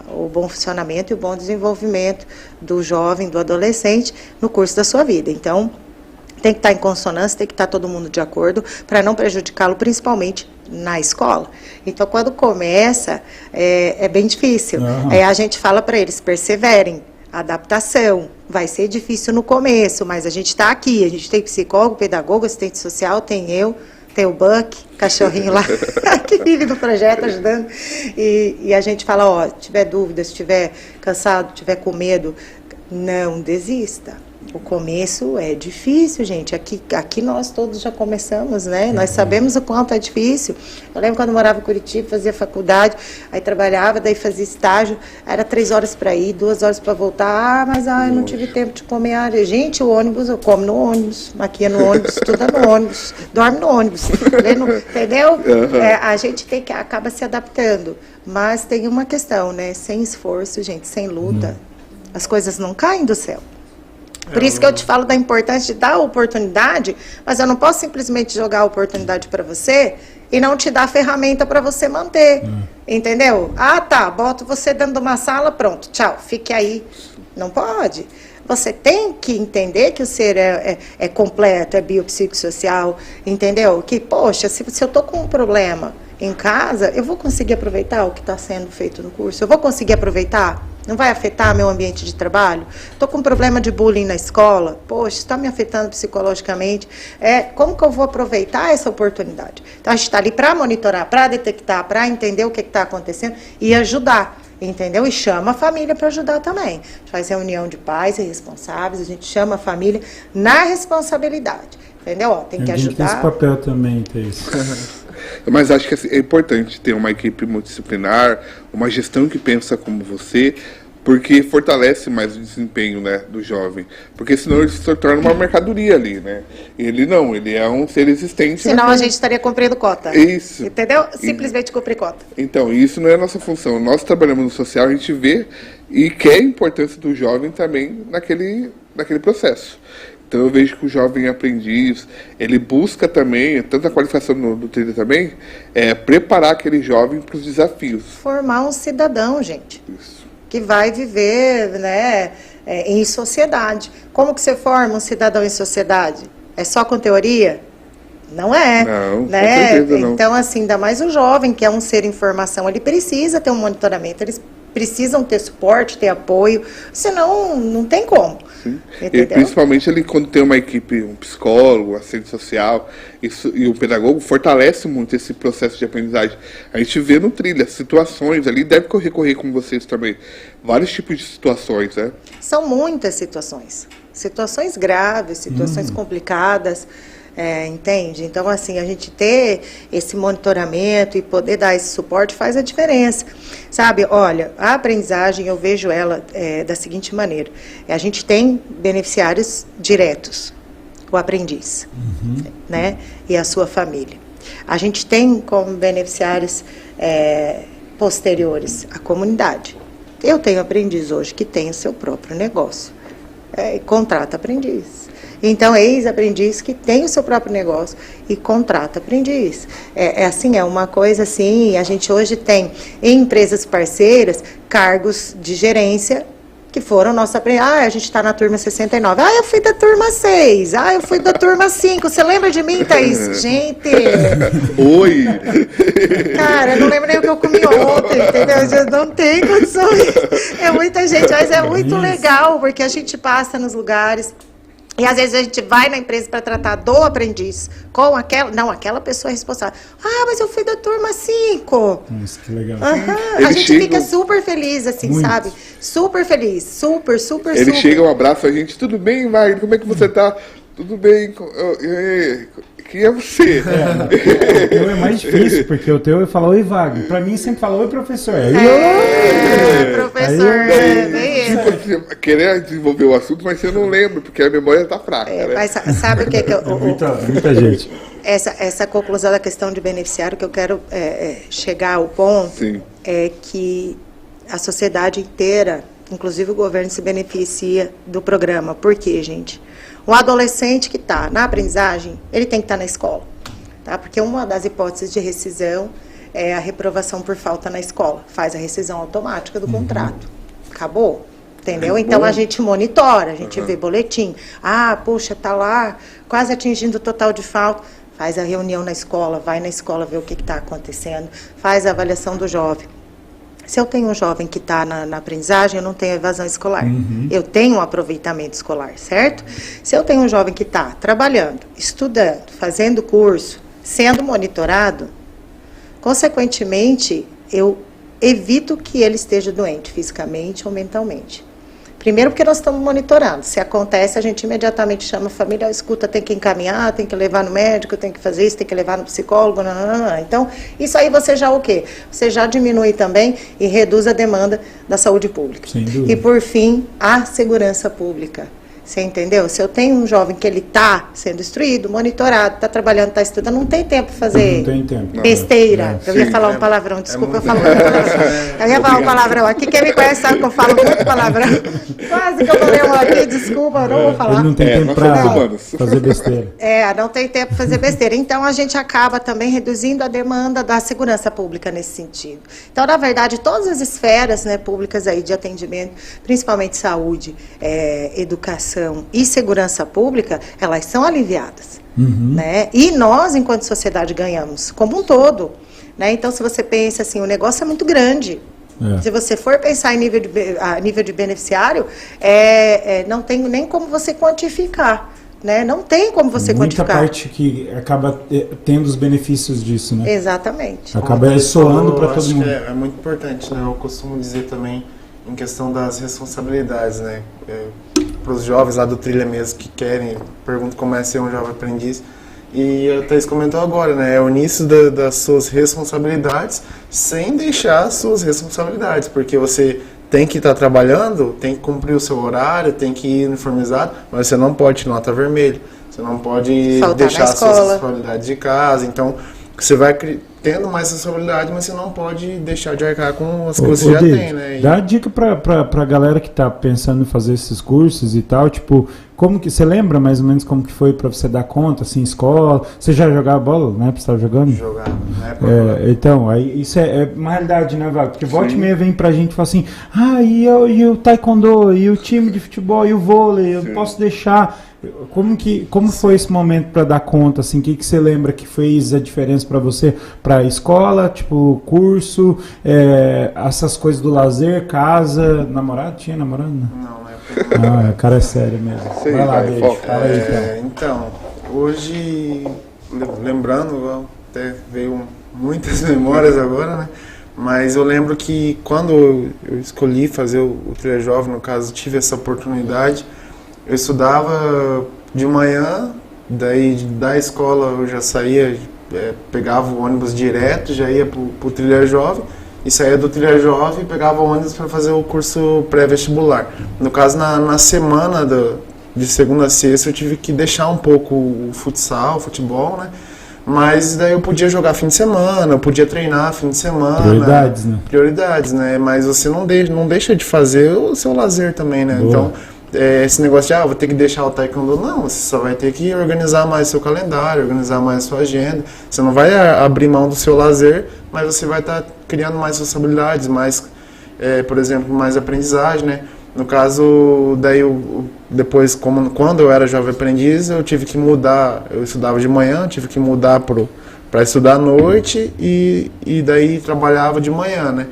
o bom funcionamento e o bom desenvolvimento do jovem, do adolescente no curso da sua vida. Então, tem que estar em consonância, tem que estar todo mundo de acordo para não prejudicá-lo, principalmente na escola. Então, quando começa, é bem difícil. A gente fala para eles, perseverem, adaptação. Vai ser difícil no começo, mas a gente está aqui. A gente tem psicólogo, pedagogo, assistente social, tem eu, tem o Buck, cachorrinho lá, que vive no projeto ajudando. E a gente fala, se tiver dúvida, se tiver cansado, tiver com medo, não desista. O começo é difícil, gente. Aqui nós todos já começamos, né? Nós sabemos o quanto é difícil. Eu lembro quando eu morava em Curitiba, fazia faculdade, aí trabalhava, daí fazia estágio, era 3 horas para ir, 2 horas para voltar. Mas eu não tive tempo de comer. Gente, o ônibus, eu como no ônibus, maquia no ônibus, estuda no ônibus, dorme no ônibus. Entendeu? A gente acaba se adaptando. Mas tem uma questão, né? Sem esforço, gente, sem luta, as coisas não caem do céu. Por isso que eu te falo da importância de dar a oportunidade, mas eu não posso simplesmente jogar a oportunidade para você e não te dar a ferramenta para você manter, entendeu? Ah, tá, boto você dentro de uma sala, pronto, tchau, fique aí. Não pode. Você tem que entender que o ser é completo, é biopsicossocial, entendeu? Que, poxa, se eu tô com um problema em casa, eu vou conseguir aproveitar o que está sendo feito no curso? Eu vou conseguir aproveitar? Não vai afetar meu ambiente de trabalho? Estou com um problema de bullying na escola? Poxa, está me afetando psicologicamente. Como que eu vou aproveitar essa oportunidade? Então, a gente está ali para monitorar, para detectar, para entender o que está acontecendo e ajudar. Entendeu? E chama a família para ajudar também. A gente faz reunião de pais e responsáveis, a gente chama a família na responsabilidade. Entendeu? Tem que ajudar. Tem esse papel também, Thaís. Mas acho que é importante ter uma equipe multidisciplinar, uma gestão que pensa como você, porque fortalece mais o desempenho, né, do jovem. Porque senão ele se torna uma mercadoria ali, né? Ele é um ser existente. Senão a gente estaria cumprindo cota. Isso. Entendeu? Simplesmente cumprir cota. Então, isso não é a nossa função. Nós trabalhamos no social, a gente vê e quer a importância do jovem também naquele processo. Então eu vejo que o jovem aprendiz, ele busca também, tanto a qualificação do trilha também, preparar aquele jovem para os desafios. Formar um cidadão, gente. Isso. Que vai viver, né, em sociedade. Como que você forma um cidadão em sociedade? É só com teoria? Não é. Não, né? Com certeza não. Então, assim, ainda mais o jovem, que é um ser em formação, ele precisa ter um monitoramento, eles precisam ter suporte, ter apoio, senão não tem como. Sim. E principalmente ele, quando tem uma equipe, um psicólogo, assistente social e o pedagogo, fortalece muito esse processo de aprendizagem. A gente vê no trilha situações ali, deve recorrer com vocês também, vários tipos de situações, né? São muitas situações. Situações graves, situações complicadas. Entende? Então, assim, a gente ter esse monitoramento e poder dar esse suporte faz a diferença. Sabe, olha, a aprendizagem, eu vejo ela da seguinte maneira. A gente tem beneficiários diretos, o aprendiz, né? E a sua família. A gente tem como beneficiários posteriores a comunidade. Eu tenho aprendiz hoje que tem o seu próprio negócio. Contrata aprendiz. Então, ex-aprendiz que tem o seu próprio negócio e contrata aprendiz. Assim, é uma coisa assim, a gente hoje tem em empresas parceiras cargos de gerência que foram nossa aprendiz. A gente está na turma 69. Eu fui da turma 6. Eu fui da turma 5. Você lembra de mim, Thaís? Gente! Oi! Cara, eu não lembro nem o que eu comi ontem, entendeu? Já não tem condições. É muita gente, mas é muito legal, porque a gente passa nos lugares. E às vezes a gente vai na empresa para tratar do aprendiz com aquela pessoa é responsável. Mas eu fui da turma 5. Isso, que legal. A gente fica super feliz, assim, muito. Sabe? Super feliz, super. Ele chega, um abraço a gente, tudo bem, Wagner? Como é que você tá? Tudo bem? Quem é você? O teu é mais difícil, porque o teu fala, oi, Wagner. Pra mim sempre fala, oi, professor. Professor, tipo, querer desenvolver o assunto, mas você não lembra, porque a memória tá fraca. Né? Mas sabe o que é que muita gente. Essa conclusão da questão de beneficiário que eu quero chegar ao ponto. Sim. É que a sociedade inteira, inclusive o governo, se beneficia do programa. Por quê, gente? Um adolescente que está na aprendizagem, ele tem que estar na escola, tá? Porque uma das hipóteses de rescisão é a reprovação por falta na escola. Faz a rescisão automática do contrato. Acabou? Entendeu? Então, a gente monitora, a gente vê boletim. Puxa, tá lá, quase atingindo o total de falta. Faz a reunião na escola, vai na escola ver o que está acontecendo, faz a avaliação do jovem. Se eu tenho um jovem que está na aprendizagem, eu não tenho evasão escolar. Eu tenho um aproveitamento escolar, certo? Se eu tenho um jovem que está trabalhando, estudando, fazendo curso, sendo monitorado, consequentemente, eu evito que ele esteja doente fisicamente ou mentalmente. Primeiro porque nós estamos monitorando. Se acontece, a gente imediatamente chama a família, escuta, tem que encaminhar, tem que levar no médico, tem que fazer isso, tem que levar no psicólogo, não. Então, isso aí você já o quê? Você já diminui também e reduz a demanda da saúde pública. E por fim, a segurança pública. Você entendeu? Se eu tenho um jovem que ele está sendo instruído, monitorado, está trabalhando, está estudando, não tem tempo para fazer Não tem tempo. besteira. Eu ia falar um palavrão, desculpa, eu falo muito palavrão. Eu ia falar um palavrão. Aqui quem me conhece sabe que eu falo muito palavrão. Quase que eu falei um aqui, desculpa, eu não vou falar. Ele não tem tempo para fazer besteira. Não tem tempo para fazer besteira. Então, a gente acaba também reduzindo a demanda da segurança pública nesse sentido. Então, na verdade, todas as esferas, né, públicas aí de atendimento, principalmente saúde, educação e segurança pública, elas são aliviadas. Né? E nós, enquanto sociedade, ganhamos como um todo. Né? Então, se você pensa assim, o negócio é muito grande. Se você for pensar em nível de beneficiário, não tem nem como você quantificar. Né? Não tem como você quantificar. Muita parte que acaba tendo os benefícios disso, né? Exatamente. Acaba soando para todo mundo. É muito importante, né? Eu costumo dizer também em questão das responsabilidades, né? Para os jovens lá do Trilha mesmo que querem, pergunto como é ser um jovem aprendiz. E a Thaís comentou agora, né? É o início das suas responsabilidades sem deixar as suas responsabilidades, porque você tem que estar trabalhando, tem que cumprir o seu horário, tem que ir uniformizado, mas você não pode ir nota vermelha, você não pode faltar deixar na as suas escola. responsabilidades de casa. Então, você vai tendo mais responsabilidade, mas você não pode deixar de arcar com as coisas que você já tem, né? Dá dica pra galera que tá pensando em fazer esses cursos e tal, tipo, como que você lembra mais ou menos como que foi pra você dar conta, assim, escola? Você já jogava bola, né? Você estava jogando? Jogava, né? Então, aí isso é uma realidade, né, Wagner? Porque volta e meia vem pra gente e fala assim, e o taekwondo, e o time de futebol, e o vôlei, eu posso deixar... Como foi esse momento para dar conta, assim, o que você lembra que fez a diferença para você, para escola, tipo, curso, essas coisas do lazer, casa, namorado? Tinha namorado? Não, o cara é sério mesmo. Sim, vai lá, David, fala aí, então, hoje, lembrando, até veio muitas memórias agora, né? Mas eu lembro que quando eu escolhi fazer o Trilha Jovem, no caso, tive essa oportunidade. Eu estudava de manhã, daí da escola eu já saía, pegava o ônibus direto, já ia pro Trilha Jovem, e saía do Trilha Jovem e pegava o ônibus para fazer o curso pré-vestibular. No caso, na semana de segunda a sexta, eu tive que deixar um pouco o futsal, o futebol, né? Mas daí eu podia jogar fim de semana, eu podia treinar fim de semana. Prioridades, né? Prioridades, né? Mas você não deixa de fazer o seu lazer também, né? Boa. Então... esse negócio de, vou ter que deixar o taekwondo, não, você só vai ter que organizar mais seu calendário, organizar mais sua agenda, você não vai abrir mão do seu lazer, mas você vai estar criando mais responsabilidades, mais, por exemplo, mais aprendizagem, né? No caso, daí depois, quando eu era jovem aprendiz, eu tive que mudar, eu estudava de manhã, tive que mudar para estudar à noite e daí trabalhava de manhã, né?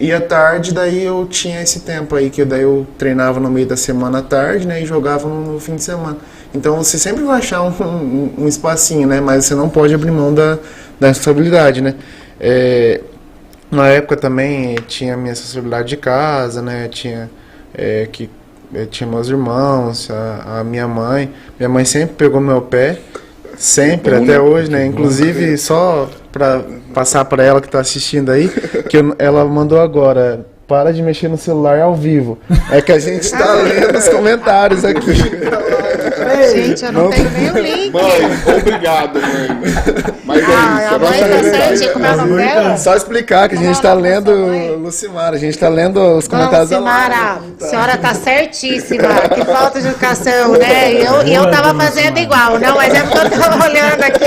E à tarde, daí eu tinha esse tempo aí, que daí eu treinava no meio da semana à tarde, né, e jogava no fim de semana. Então você sempre vai achar um espacinho, né, mas você não pode abrir mão da responsabilidade, né. Na época também tinha a minha responsabilidade de casa, né, tinha meus irmãos, a minha mãe. Minha mãe sempre pegou meu pé, sempre, até hoje, né, inclusive só para passar para ela que está assistindo aí, ela mandou agora, para de mexer no celular ao vivo. É que a gente está lendo os comentários aqui. Gente, eu não tenho nem o link. Mãe, obrigado, mãe. Mas a mãe tá certinha, como é o nome dela? Só explicar que a gente está lendo, Lucimara, a gente está lendo os comentários da Lucimara, a senhora tá certíssima, que falta de educação, né? E eu tava fazendo igual, não, mas é porque eu tava olhando aqui.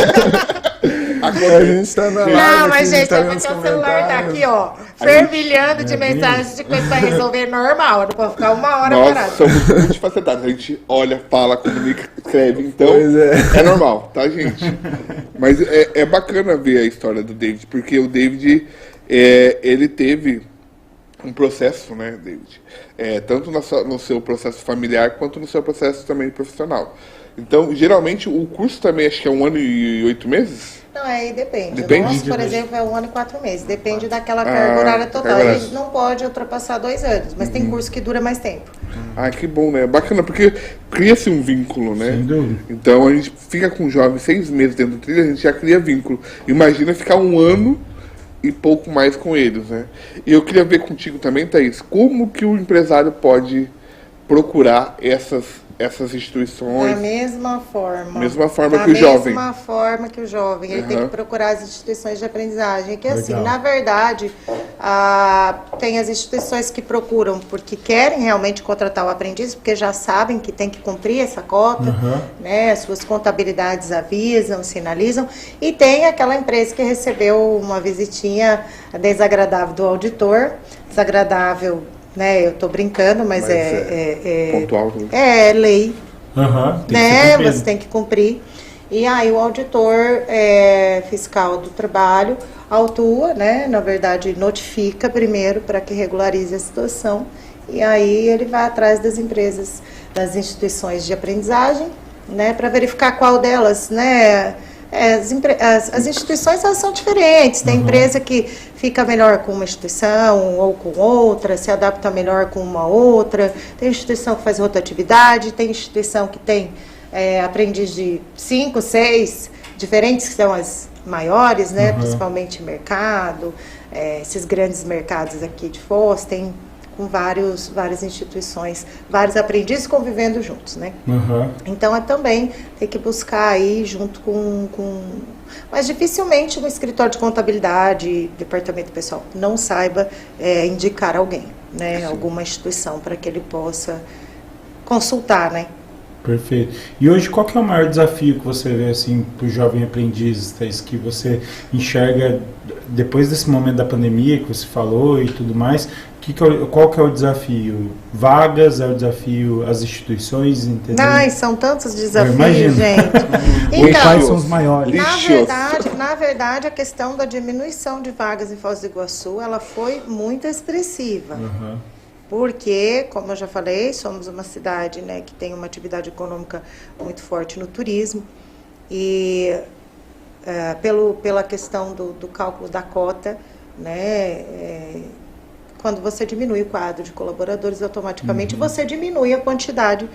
A gente tá na live. Não, mas gente, tá é porque o celular tá aqui, ó, fervilhando de mensagens de coisa pra resolver normal, não pode ficar uma hora nós parado. somos multifacetados, a gente olha, fala, comunica, escreve, então é normal, tá, gente? Mas é bacana ver a história do David, porque o David, ele teve um processo, né, David? Tanto no seu processo familiar, quanto no seu processo também profissional. Então, geralmente, o curso também acho que é 1 ano e 8 meses? Não, depende. Depende? O nosso, por exemplo, é 1 ano e 4 meses. Depende daquela carga horária total. carga Ele não pode ultrapassar 2 anos, mas tem curso que dura mais tempo. Ah, que bom, né? Bacana, porque cria-se um vínculo, né? Sem dúvida. Então, a gente fica com um jovem 6 meses dentro do trilha, a gente já cria vínculo. Imagina ficar 1 ano e pouco mais com eles, né? E eu queria ver contigo também, Thaís, como que o empresário pode procurar essas essas instituições... Da mesma forma. Mesma forma que o jovem. Da mesma forma que o jovem. Ele tem que procurar as instituições de aprendizagem. Que assim, Legal. na verdade, tem as instituições que procuram porque querem realmente contratar o aprendiz, porque já sabem que tem que cumprir essa cota, né? As suas contabilidades avisam, sinalizam. E tem aquela empresa que recebeu uma visitinha desagradável do auditor. Desagradável, né? Eu estou brincando, mas pontual. É lei. Tem que Você tem que cumprir. E aí o auditor fiscal do trabalho autua, né? Na verdade, notifica primeiro para que regularize a situação. E aí ele vai atrás das empresas, das instituições de aprendizagem, né? Para verificar qual delas, né? As instituições, elas são diferentes. Tem empresa que fica melhor com uma instituição ou com outra, se adapta melhor com uma outra. Tem instituição que faz rotatividade, tem instituição que tem aprendiz de 5, 6, diferentes que são as maiores, né? Principalmente mercado, esses grandes mercados aqui de Foz, tem com várias instituições, vários aprendizes convivendo juntos, né? Então também tem que buscar aí junto com... Mas dificilmente no escritório de contabilidade, departamento pessoal, não saiba indicar alguém, né? Alguma instituição para que ele possa consultar, né? Perfeito. E hoje qual que é o maior desafio que você vê assim para o jovem aprendiz, Thaís, que você enxerga depois desse momento da pandemia que você falou e tudo mais? Qual que é o desafio? Vagas, é o desafio as instituições, entendeu? São tantos desafios, gente. Então, quais são os maiores? Na verdade, a questão da diminuição de vagas em Foz do Iguaçu, ela foi muito expressiva. Porque, como eu já falei, somos uma cidade, né, que tem uma atividade econômica muito forte no turismo. E pela questão do cálculo da cota, né, quando você diminui o quadro de colaboradores, automaticamente você diminui a quantidade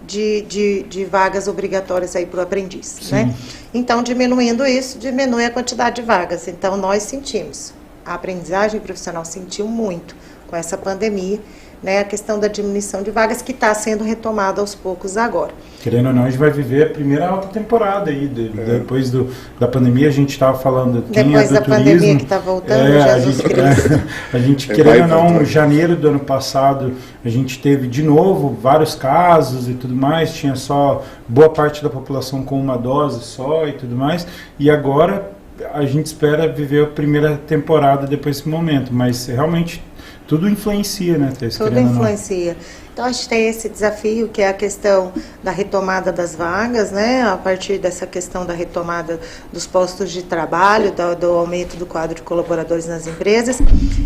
de vagas obrigatórias aí para o aprendiz, né? Então, diminuindo isso, diminui a quantidade de vagas. Então, nós sentimos, a aprendizagem profissional sentiu muito com essa pandemia, né? A questão da diminuição de vagas que está sendo retomada aos poucos agora. Querendo ou não, a gente vai viver a primeira alta temporada aí, depois da pandemia. A gente estava falando, depois da pandemia que está voltando, Jesus Cristo. A gente querendo ou não, janeiro do ano passado, a gente teve de novo vários casos e tudo mais, tinha só boa parte da população com uma dose só e tudo mais, e agora a gente espera viver a primeira temporada depois desse momento, mas realmente tudo influencia, né, Thaís? Tudo influencia. Então, a gente tem esse desafio, que é a questão da retomada das vagas, né? A partir dessa questão da retomada dos postos de trabalho, do aumento do quadro de colaboradores nas empresas.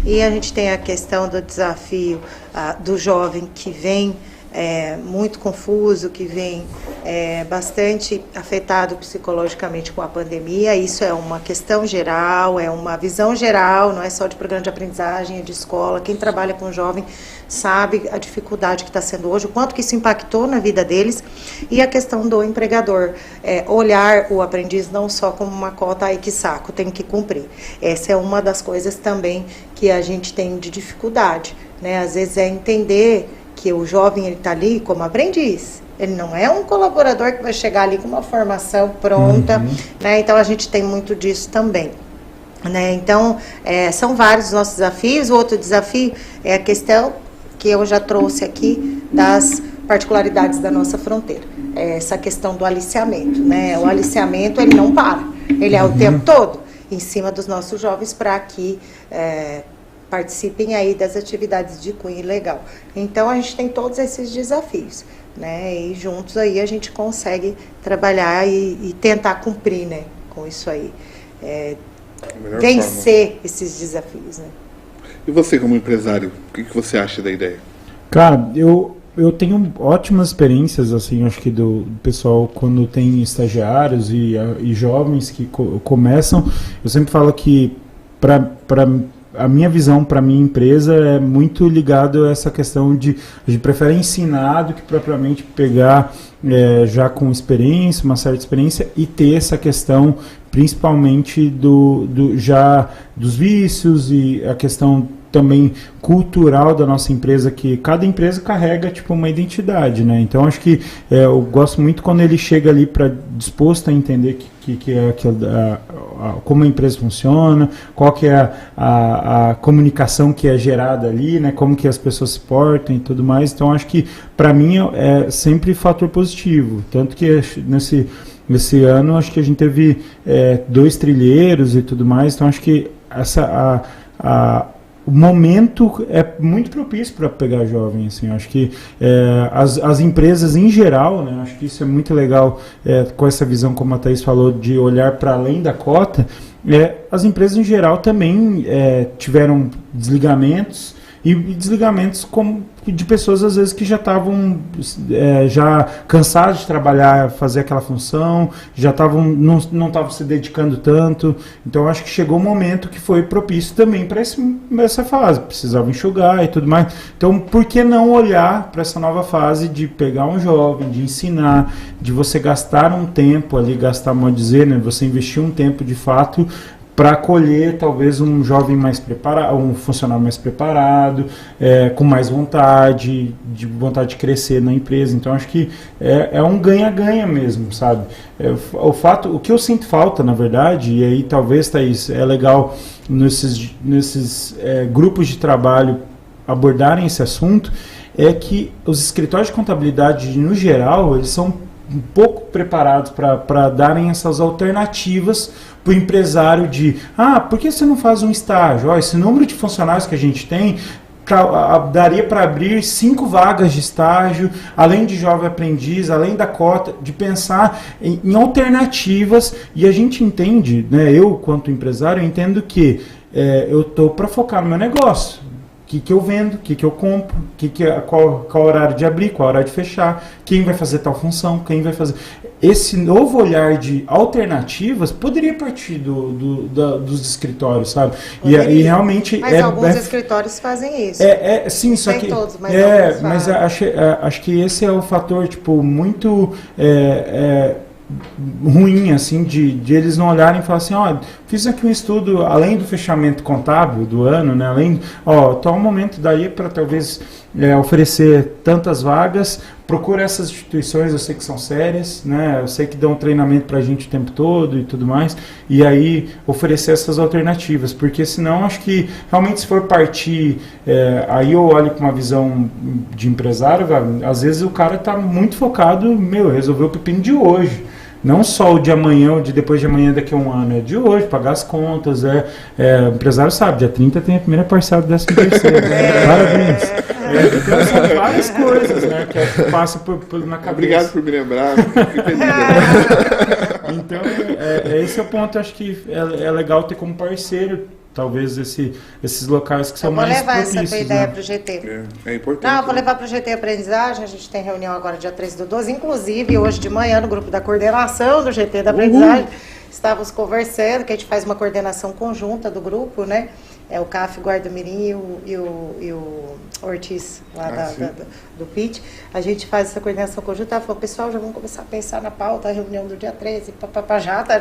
E a gente tem a questão do desafio do jovem que vem muito confuso, que vem bastante afetado psicologicamente com a pandemia. Isso é uma questão geral, é uma visão geral, não é só de programa de aprendizagem, é de escola. Quem trabalha com jovem sabe a dificuldade que está sendo hoje, o quanto que isso impactou na vida deles. E a questão do empregador, olhar o aprendiz não só como uma cota, ai que saco, tem que cumprir. Essa é uma das coisas também que a gente tem de dificuldade, né? Às vezes é entender que o jovem está ali como aprendiz. Ele não é um colaborador que vai chegar ali com uma formação pronta, né? Então a gente tem muito disso também, né? Então são vários os nossos desafios. O outro desafio é a questão que eu já trouxe aqui das particularidades da nossa fronteira. Essa questão do aliciamento, né? O aliciamento, ele não para, ele é o tempo todo em cima dos nossos jovens para que participem aí das atividades de cunho ilegal. Então a gente tem todos esses desafios, né? E juntos aí a gente consegue trabalhar e tentar cumprir, né, com isso aí, vencer esses desafios, né? E você como empresário, o que você acha da ideia? Cara, eu tenho ótimas experiências, assim, acho que do pessoal quando tem estagiários e jovens que começam. Eu sempre falo que a minha visão para a minha empresa é muito ligado a essa questão de a gente prefere ensinar do que propriamente pegar já com experiência, uma certa experiência, e ter essa questão principalmente dos vícios e a questão também cultural da nossa empresa, que cada empresa carrega tipo uma identidade, né? Então acho que eu gosto muito quando ele chega ali para disposto a entender como a empresa funciona, qual que é a comunicação que é gerada ali, né? Como que as pessoas se portam e tudo mais. Então acho que para mim é sempre fator positivo, tanto que nesse ano acho que a gente teve 2 trilheiros e tudo mais. Então acho que o momento é muito propício para pegar jovem, assim. Acho que as empresas em geral, né, acho que isso é muito legal, com essa visão, como a Thaís falou, de olhar para além da cota. As empresas em geral também tiveram desligamentos, e desligamentos de pessoas às vezes que já estavam já cansadas de trabalhar, fazer aquela função, já não estavam se dedicando tanto. Então acho que chegou um momento que foi propício também para essa fase, precisavam enxugar e tudo mais. Então por que não olhar para essa nova fase de pegar um jovem, de ensinar, de você gastar um tempo ali, modo de dizer, né, você investir um tempo de fato para acolher talvez um jovem mais preparado, um funcionário mais preparado, com mais vontade de crescer na empresa. Então acho que é um ganha-ganha mesmo, sabe? O que eu sinto falta, na verdade, e aí talvez, Thaís, é legal nesses grupos de trabalho abordarem esse assunto, é que os escritórios de contabilidade, no geral, eles são um pouco preparados para darem essas alternativas para o empresário por que você não faz um estágio? Esse número de funcionários que a gente tem daria para abrir 5 vagas de estágio, além de jovem aprendiz, além da cota, de pensar em alternativas. E a gente entende, né, eu quanto empresário, eu entendo que eu estou para focar no meu negócio. O que eu vendo, o que eu compro, qual o horário de abrir, qual o horário de fechar, quem vai fazer tal função, quem vai fazer... Esse novo olhar de alternativas poderia partir dos escritórios, sabe? E realmente... Mas alguns escritórios fazem isso. Sim, só nem que... todos, mas acho que esse é o fator, tipo, muito... ruim, assim, de eles não olharem e falar assim, fiz aqui um estudo, além do fechamento contábil do ano, né, tá um momento daí para talvez oferecer tantas vagas, procura essas instituições, eu sei que são sérias, né, eu sei que dão treinamento para a gente o tempo todo e tudo mais, e aí oferecer essas alternativas, porque senão acho que realmente se for partir, aí eu olho com uma visão de empresário, às vezes o cara está muito focado, resolver o pepino de hoje. Não só o de amanhã ou de depois de amanhã, daqui a um ano, é de hoje, pagar as contas. O empresário sabe, dia 30 tem a primeira parcela do 13º. Parabéns. Então são várias coisas, né, que passa na cabeça. Obrigado por me lembrar. Então, esse é o ponto. Acho que é legal ter como parceiro, talvez, esses locais que são mais propícios. Eu vou levar essa ideia para o GT. É importante. Não, eu vou levar para o GT Aprendizagem. A gente tem reunião agora dia 13/12. Inclusive, hoje de manhã, no grupo da coordenação do GT da Aprendizagem, estávamos conversando, que a gente faz uma coordenação conjunta do grupo, né? O CAF Guarda-Mirim e o Ortiz, lá do PIT. A gente faz essa coordenação conjunta. Ela falou, pessoal, já vamos começar a pensar na pauta, a reunião do dia 13,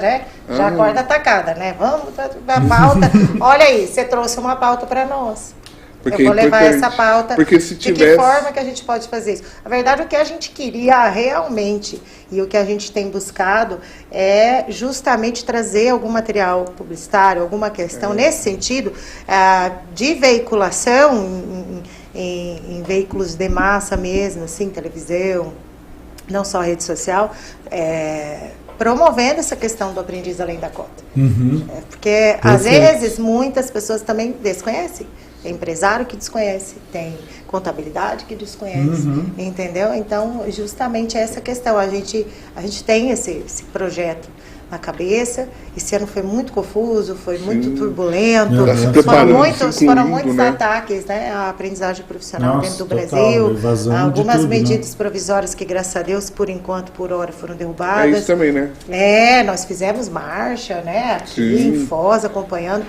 né? Já acorda atacada, né? Vamos para a pauta. Olha aí, você trouxe uma pauta para nós. Porque eu vou levar essa pauta. Porque se tivesse... De que forma que a gente pode fazer isso? Na verdade, o que a gente queria realmente e o que a gente tem buscado é justamente trazer algum material publicitário, alguma questão nesse sentido de veiculação em veículos de massa mesmo, assim, televisão, não só rede social, promovendo essa questão do aprendiz além da cota. Porque, às vezes, muitas pessoas também desconhecem. Tem empresário que desconhece, tem contabilidade que desconhece, entendeu? Então, justamente essa questão. A gente tem esse projeto na cabeça. Esse ano foi muito confuso, foi muito turbulento. Foram muitos ataques, né, à aprendizagem profissional dentro do Brasil. Algumas medidas provisórias que, graças a Deus, por enquanto, por hora, foram derrubadas. É isso também, né? Nós fizemos marcha, né, aqui em Foz, acompanhando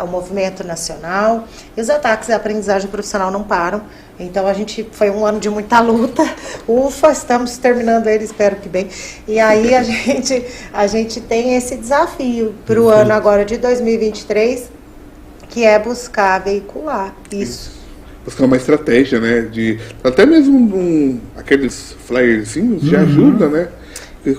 o movimento nacional. E os ataques à aprendizagem profissional não param. Então, foi um ano de muita luta. Ufa, estamos terminando ele, espero que bem. E aí, a gente tem esse desafio para o ano agora de 2023, que é buscar veicular isso. Buscar uma estratégia, né? Até mesmo aqueles flyerzinhos já ajuda, né?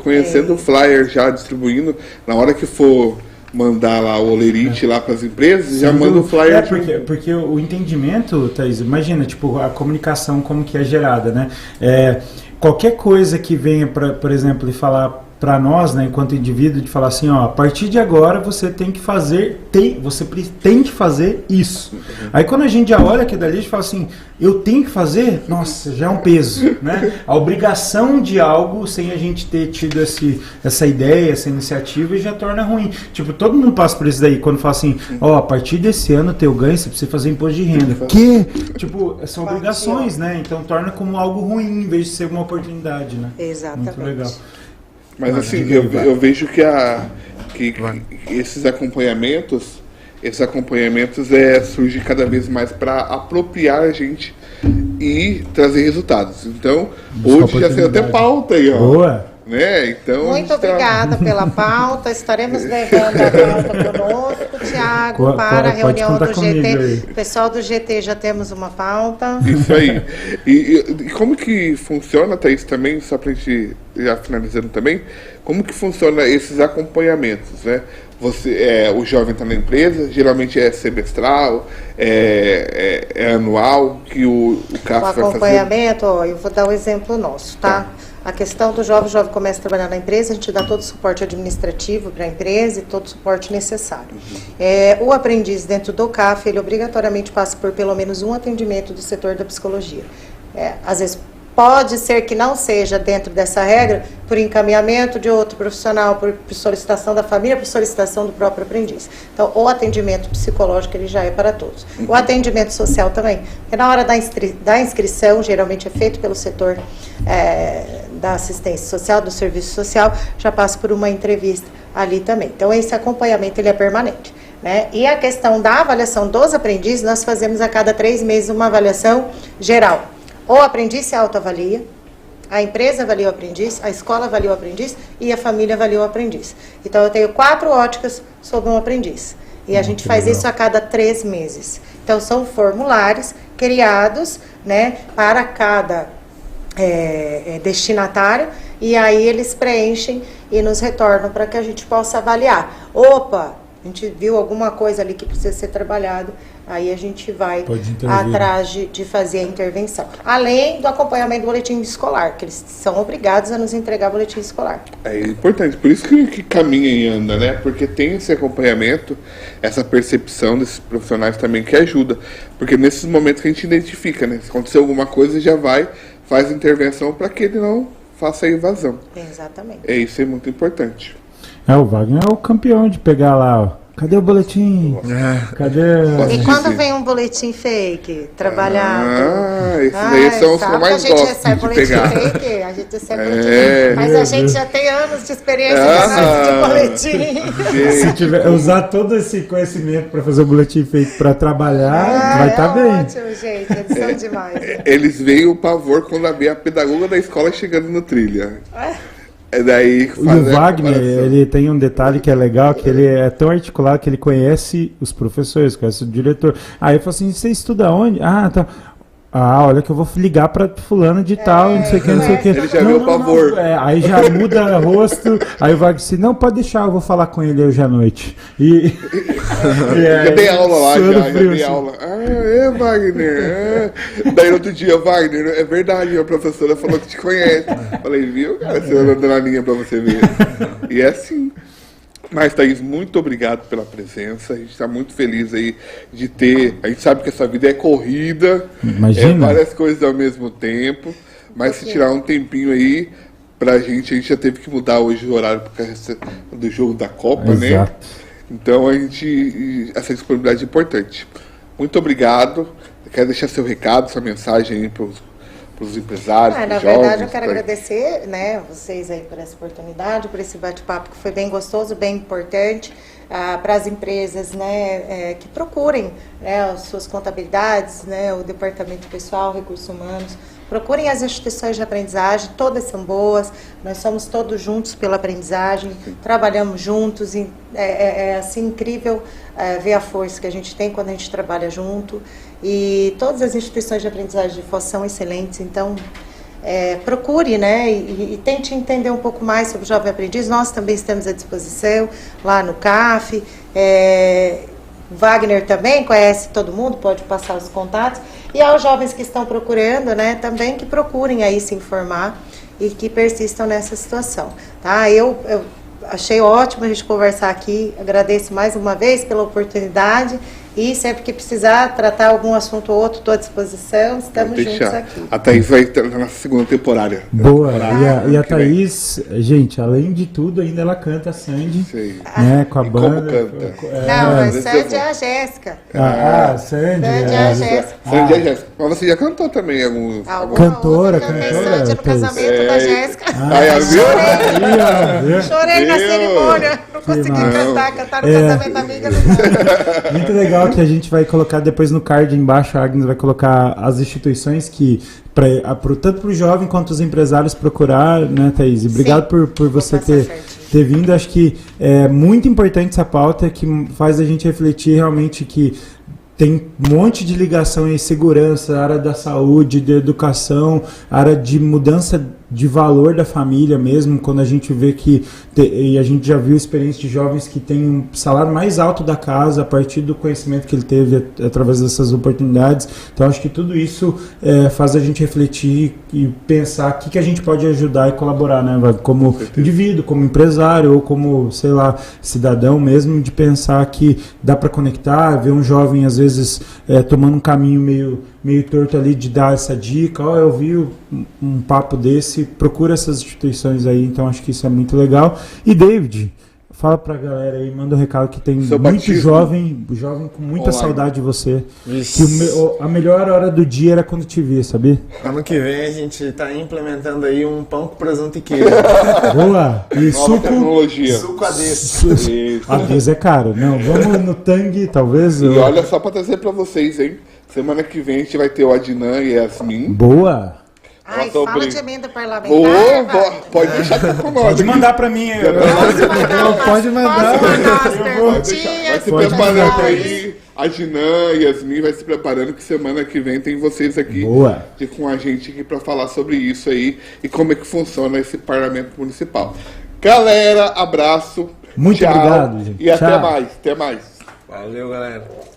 Conhecendo o flyer já distribuindo, na hora que for mandar lá o olerite lá para as empresas, já manda o flyer. Porque o entendimento, Thaís, imagina, tipo, a comunicação como que é gerada, né? Qualquer coisa que venha, por exemplo, e falar para nós, né, enquanto indivíduo, de falar assim, ó, a partir de agora você tem que fazer, você tem que fazer isso. Aí quando a gente já olha aqui dali, a gente fala assim, eu tenho que fazer? Nossa, já é um peso, né? A obrigação de algo, sem a gente ter tido essa ideia, essa iniciativa, já torna ruim. Tipo, todo mundo passa por isso daí, quando fala assim, ó, a partir desse ano teu ganho, você precisa fazer imposto de renda. Que? Tipo, são obrigações, né? Então torna como algo ruim, em vez de ser uma oportunidade, né? Exatamente. Muito legal. Mas assim, eu vejo que esses acompanhamentos surgem cada vez mais para apropriar a gente e trazer resultados. Então, hoje já tem até pauta aí, ó. Boa! Né? Então, muito obrigada pela pauta. Estaremos levando a pauta conosco, Tiago, para a reunião do GT. Pessoal do GT, já temos uma pauta. Isso aí. E como que funciona, Thaís, também, só para a gente já finalizando também, como que funciona esses acompanhamentos, né? O jovem está na empresa, geralmente é semestral, é anual, que o CAF vai fazer? O acompanhamento, eu vou dar um exemplo nosso, tá? A questão do jovem, o jovem começa a trabalhar na empresa, a gente dá todo o suporte administrativo para a empresa e todo o suporte necessário. O aprendiz dentro do CAF, ele obrigatoriamente passa por pelo menos um atendimento do setor da psicologia. Às vezes pode ser que não seja dentro dessa regra, por encaminhamento de outro profissional, por solicitação da família, por solicitação do próprio aprendiz. Então, o atendimento psicológico, ele já é para todos. O atendimento social também, porque na hora da inscrição, geralmente é feito pelo setor da assistência social, do serviço social, já passa por uma entrevista ali também. Então, esse acompanhamento, ele é permanente, né? E a questão da avaliação dos aprendizes, nós fazemos a cada 3 meses uma avaliação geral. O aprendiz se autoavalia, a empresa avalia o aprendiz, a escola avalia o aprendiz e a família avalia o aprendiz. Então, eu tenho 4 óticas sobre um aprendiz. E a gente faz isso a cada 3 meses. Então, são formulários criados, né, para cada destinatário, e aí eles preenchem e nos retornam para que a gente possa avaliar. Opa, a gente viu alguma coisa ali que precisa ser trabalhado, aí a gente vai atrás de fazer a intervenção. Além do acompanhamento do boletim escolar, que eles são obrigados a nos entregar boletim escolar. É importante, por isso que caminha e anda, né? Porque tem esse acompanhamento, essa percepção desses profissionais também que ajuda. Porque nesses momentos que a gente identifica, né? Se acontecer alguma coisa, já faz a intervenção para que ele não faça a evasão. Exatamente. Isso é muito importante. O Wagner é o campeão de pegar lá, ó. Cadê o boletim? Cadê? E quando vem um boletim fake, trabalhado? Esses daí são os que eu mais gosto de pegar. Fake, a gente recebe boletim fake, mas a gente já tem anos de experiência de boletim. Se tiver, usar todo esse conhecimento para fazer o boletim fake para trabalhar, vai estar bem. Ótimo, gente, eles são demais. Eles veem o pavor quando vê a pedagoga da escola chegando no trilha. Daí o Wagner, ele tem um detalhe que é legal, que ele é tão articulado que ele conhece os professores, conhece o diretor. Aí eu falo assim, você estuda onde? Tá. Olha que eu vou ligar pra fulano de tal, não sei o que, não sei o que. Ele já viu o pavor. Aí já muda o rosto, aí o Wagner disse, não, pode deixar, eu vou falar com ele hoje à noite. Já dei aula lá, já dei aula. Wagner. Daí outro dia, Wagner, é verdade, a professora falou que te conhece. Falei, viu, cara, você anda na linha pra você ver. E é assim. Mas, Thaís, muito obrigado pela presença. A gente está muito feliz aí de ter. A gente sabe que essa vida é corrida, várias coisas ao mesmo tempo. Mas se tirar um tempinho aí pra gente já teve que mudar hoje o horário por causa do jogo da Copa, né? Então essa disponibilidade é importante. Muito obrigado. Quero deixar seu recado, sua mensagem aí para os empresários, na jovens, verdade, eu quero agradecer, né, vocês aí por essa oportunidade, por esse bate-papo que foi bem gostoso, bem importante, para as empresas, né, que procurem, né, as suas contabilidades, né, o departamento pessoal, recursos humanos, procurem as instituições de aprendizagem, todas são boas, nós somos todos juntos pela aprendizagem, trabalhamos juntos, é assim incrível ver a força que a gente tem quando a gente trabalha junto, e todas as instituições de aprendizagem de Foz são excelentes, então procure, né, e tente entender um pouco mais sobre o Jovem Aprendiz. Nós também estamos à disposição lá no CAF. Wagner também conhece todo mundo, pode passar os contatos. E aos jovens que estão procurando, né, também que procurem aí se informar e que persistam nessa situação. Tá? Eu achei ótimo a gente conversar aqui, agradeço mais uma vez pela oportunidade. E sempre que precisar tratar algum assunto ou outro, estou à disposição, estamos juntos aqui. A Thaís vai estar na segunda temporada. Boa, e a Thaís, gente, além de tudo, ainda ela canta Sandy, né, com a banda. Como canta? Não, a Sandy é a Jéssica. Sandy é a Jéssica. Sandy é a Jéssica. Mas você já cantou também alguns... Cantora. Sandy no casamento da Jéssica. Chorei na cerimônia, não consegui cantar no casamento da amiga do mundo. Muito legal que a gente vai colocar depois no card embaixo, a Agnes vai colocar as instituições que, tanto para o jovem quanto os empresários procurar, né, Thaís? Obrigado por você ter vindo. Acho que é muito importante essa pauta, que faz a gente refletir realmente que tem um monte de ligação em segurança, área da saúde, de educação, área de mudança de valor da família mesmo, quando a gente vê que, e a gente já viu experiência de jovens que têm um salário mais alto da casa a partir do conhecimento que ele teve através dessas oportunidades. Então acho que tudo isso faz a gente refletir e pensar o que a gente pode ajudar e colaborar, né, como indivíduo, como empresário ou como, sei lá, cidadão mesmo, de pensar que dá para conectar, ver um jovem às vezes tomando um caminho meio torto ali, de dar essa dica, eu vi um papo desse, procura essas instituições aí, então acho que isso é muito legal. E David, fala pra galera aí, manda um recado que tem muito jovem com muita saudade de você. Que a melhor hora do dia era quando te via, sabia? Ano que vem a gente tá implementando aí um pão com presunto e queijo. Boa! E nova tecnologia. Suco Ades é caro. Não, vamos no Tang, talvez. E olha, só pra trazer pra vocês, hein? Semana que vem a gente vai ter o Adnan e a Yasmin. Boa! Ai, fala de emenda parlamentar. Pode deixar que eu conosco. Pode mandar pra mim. Pode mandar. Vai se preparando aí. A Dinan e Yasmin vai se preparando que semana que vem tem vocês aqui com a gente aqui pra falar sobre isso aí e como é que funciona esse parlamento municipal. Galera, abraço. Muito obrigado, gente. E até mais. Valeu, galera.